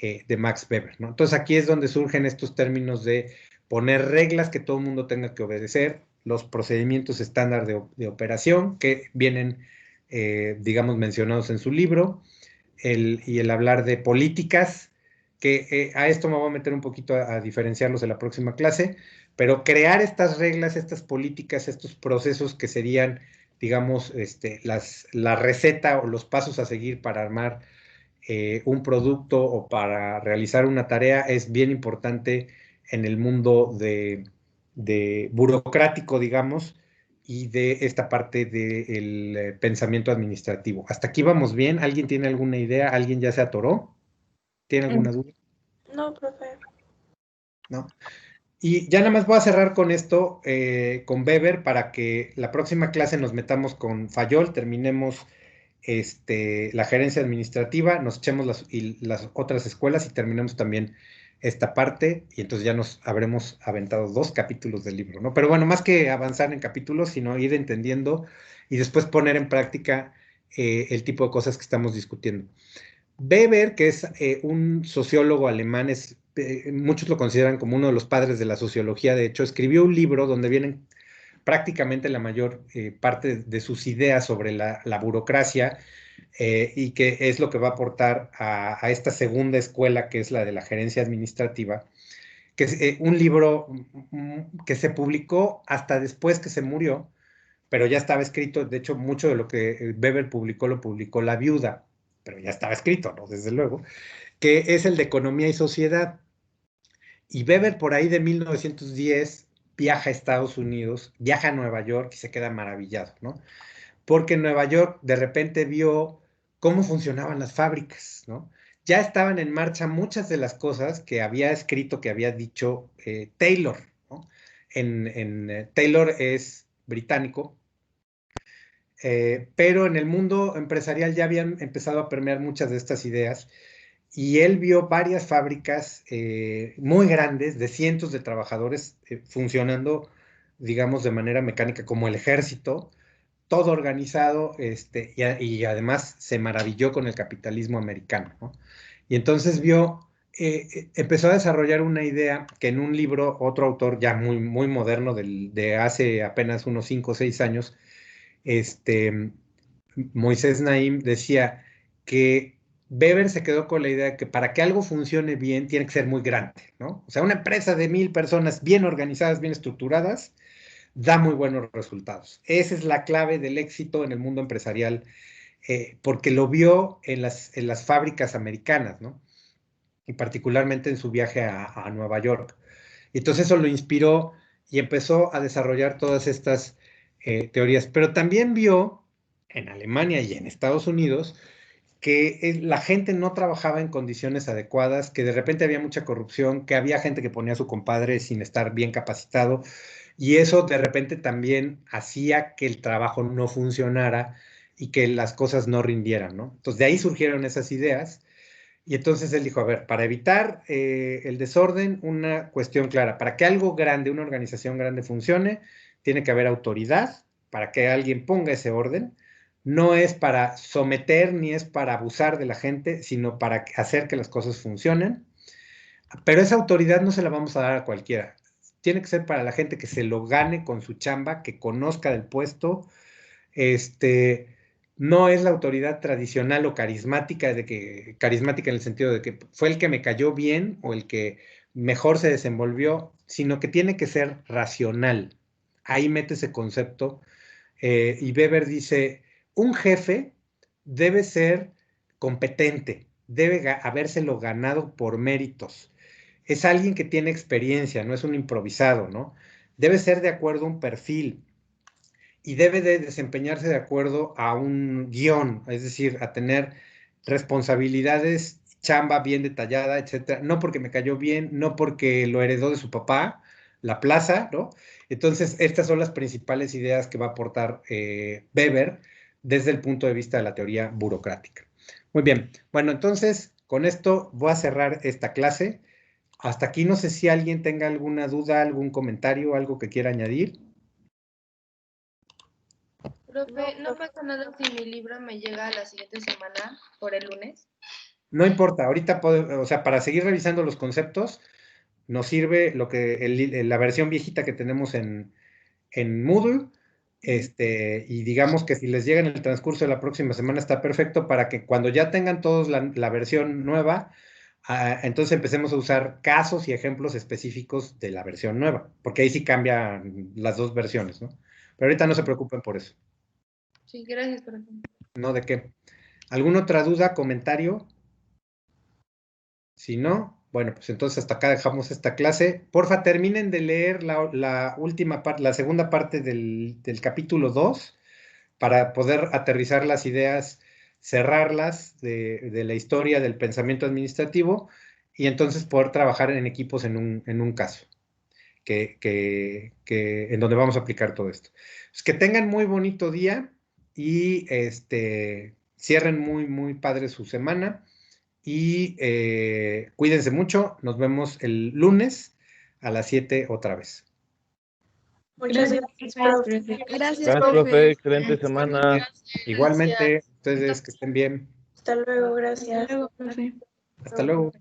de Max Weber, ¿no? Entonces aquí es donde surgen estos términos de poner reglas que todo el mundo tenga que obedecer, los procedimientos estándar de operación que vienen, digamos, mencionados en su libro, y el hablar de políticas, que a esto me voy a meter un poquito a diferenciarlos en la próxima clase, pero crear estas reglas, estas políticas, estos procesos que serían, digamos, la receta o los pasos a seguir para armar un producto o para realizar una tarea, es bien importante en el mundo de burocrático, digamos, y de esta parte del pensamiento administrativo. ¿Hasta aquí vamos bien? ¿Alguien tiene alguna idea? ¿Alguien ya se atoró? ¿Tiene alguna duda?
No, profe.
¿No? Y ya nada más voy a cerrar con esto, con Weber, para que la próxima clase nos metamos con Fayol, terminemos la gerencia administrativa, nos echemos las otras escuelas y terminemos también esta parte, y entonces ya nos habremos aventado 2 capítulos del libro, ¿no? Pero bueno, más que avanzar en capítulos, sino ir entendiendo y después poner en práctica el tipo de cosas que estamos discutiendo. Weber, que es un sociólogo alemán, muchos lo consideran como uno de los padres de la sociología. De hecho, escribió un libro donde vienen prácticamente la mayor parte de sus ideas sobre la burocracia, y que es lo que va a aportar a esta segunda escuela, que es la de la gerencia administrativa, que es un libro que se publicó hasta después que se murió, pero ya estaba escrito. De hecho, mucho de lo que Weber publicó lo publicó la viuda, pero ya estaba escrito, ¿no? Desde luego, que es el de Economía y Sociedad. Y Weber, por ahí de 1910, viaja a Estados Unidos, viaja a Nueva York y se queda maravillado, ¿no? Porque en Nueva York de repente vio cómo funcionaban las fábricas, ¿no? Ya estaban en marcha muchas de las cosas que había escrito, que había dicho Taylor, ¿no? Taylor es británico, pero en el mundo empresarial ya habían empezado a permear muchas de estas ideas, y él vio varias fábricas muy grandes, de cientos de trabajadores funcionando, digamos, de manera mecánica, como el ejército, todo organizado, y además se maravilló con el capitalismo americano, ¿no? Y entonces empezó a desarrollar una idea que en un libro, otro autor ya muy, muy moderno, de hace apenas unos 5 o 6 años, Moisés Naim, decía que Weber se quedó con la idea de que para que algo funcione bien tiene que ser muy grande, ¿no? O sea, una empresa de 1000 personas bien organizadas, bien estructuradas, da muy buenos resultados. Esa es la clave del éxito en el mundo empresarial, porque lo vio en las fábricas americanas, ¿no? Y particularmente en su viaje a Nueva York. Entonces eso lo inspiró y empezó a desarrollar todas estas teorías. Pero también vio en Alemania y en Estados Unidos que la gente no trabajaba en condiciones adecuadas, que de repente había mucha corrupción, que había gente que ponía a su compadre sin estar bien capacitado, y eso de repente también hacía que el trabajo no funcionara y que las cosas no rindieran, ¿no? Entonces de ahí surgieron esas ideas, y entonces él dijo, a ver, para evitar el desorden, una cuestión clara: para que algo grande, una organización grande funcione, tiene que haber autoridad para que alguien ponga ese orden. No es para someter ni es para abusar de la gente, sino para hacer que las cosas funcionen. Pero esa autoridad no se la vamos a dar a cualquiera. Tiene que ser para la gente que se lo gane con su chamba, que conozca del puesto. No es la autoridad tradicional o carismática, carismática en el sentido de que fue el que me cayó bien o el que mejor se desenvolvió, sino que tiene que ser racional. Ahí mete ese concepto. Y Weber dice, un jefe debe ser competente, debe habérselo ganado por méritos. Es alguien que tiene experiencia, no es un improvisado, ¿no? Debe ser de acuerdo a un perfil y debe de desempeñarse de acuerdo a un guión, es decir, a tener responsabilidades, chamba bien detallada, etcétera. No porque me cayó bien, no porque lo heredó de su papá, la plaza, ¿no? Entonces, estas son las principales ideas que va a aportar Weber desde el punto de vista de la teoría burocrática. Muy bien, bueno, entonces, con esto voy a cerrar esta clase. Hasta aquí, no sé si alguien tenga alguna duda, algún comentario, algo que quiera añadir.
Profe, ¿no pasa nada si mi libro me llega la siguiente semana, por el lunes?
No importa, ahorita o sea, para seguir revisando los conceptos, nos sirve la versión viejita que tenemos en Moodle, y digamos que si les llega en el transcurso de la próxima semana está perfecto para que cuando ya tengan todos la versión nueva, entonces empecemos a usar casos y ejemplos específicos de la versión nueva, porque ahí sí cambian las 2 versiones, ¿no? Pero ahorita no se preocupen por eso.
Sí, gracias, profe.
No, ¿de qué? ¿Alguna otra duda, comentario? Si no, bueno, pues entonces hasta acá dejamos esta clase. Porfa, terminen de leer la última parte, la segunda parte del capítulo 2, para poder aterrizar las ideas, cerrarlas de la historia del pensamiento administrativo, y entonces poder trabajar en equipos en un caso en donde vamos a aplicar todo esto. Pues que tengan muy bonito día y cierren muy, muy padre su semana. y cuídense mucho. Nos vemos el lunes a las 7 otra vez.
Muchas
Gracias,
gracias.
profe.
Gracias,
Profe. Excelente semana.
Igualmente, ustedes que estén bien.
Hasta luego,
Hasta
gracias.
luego, profe.
Hasta luego.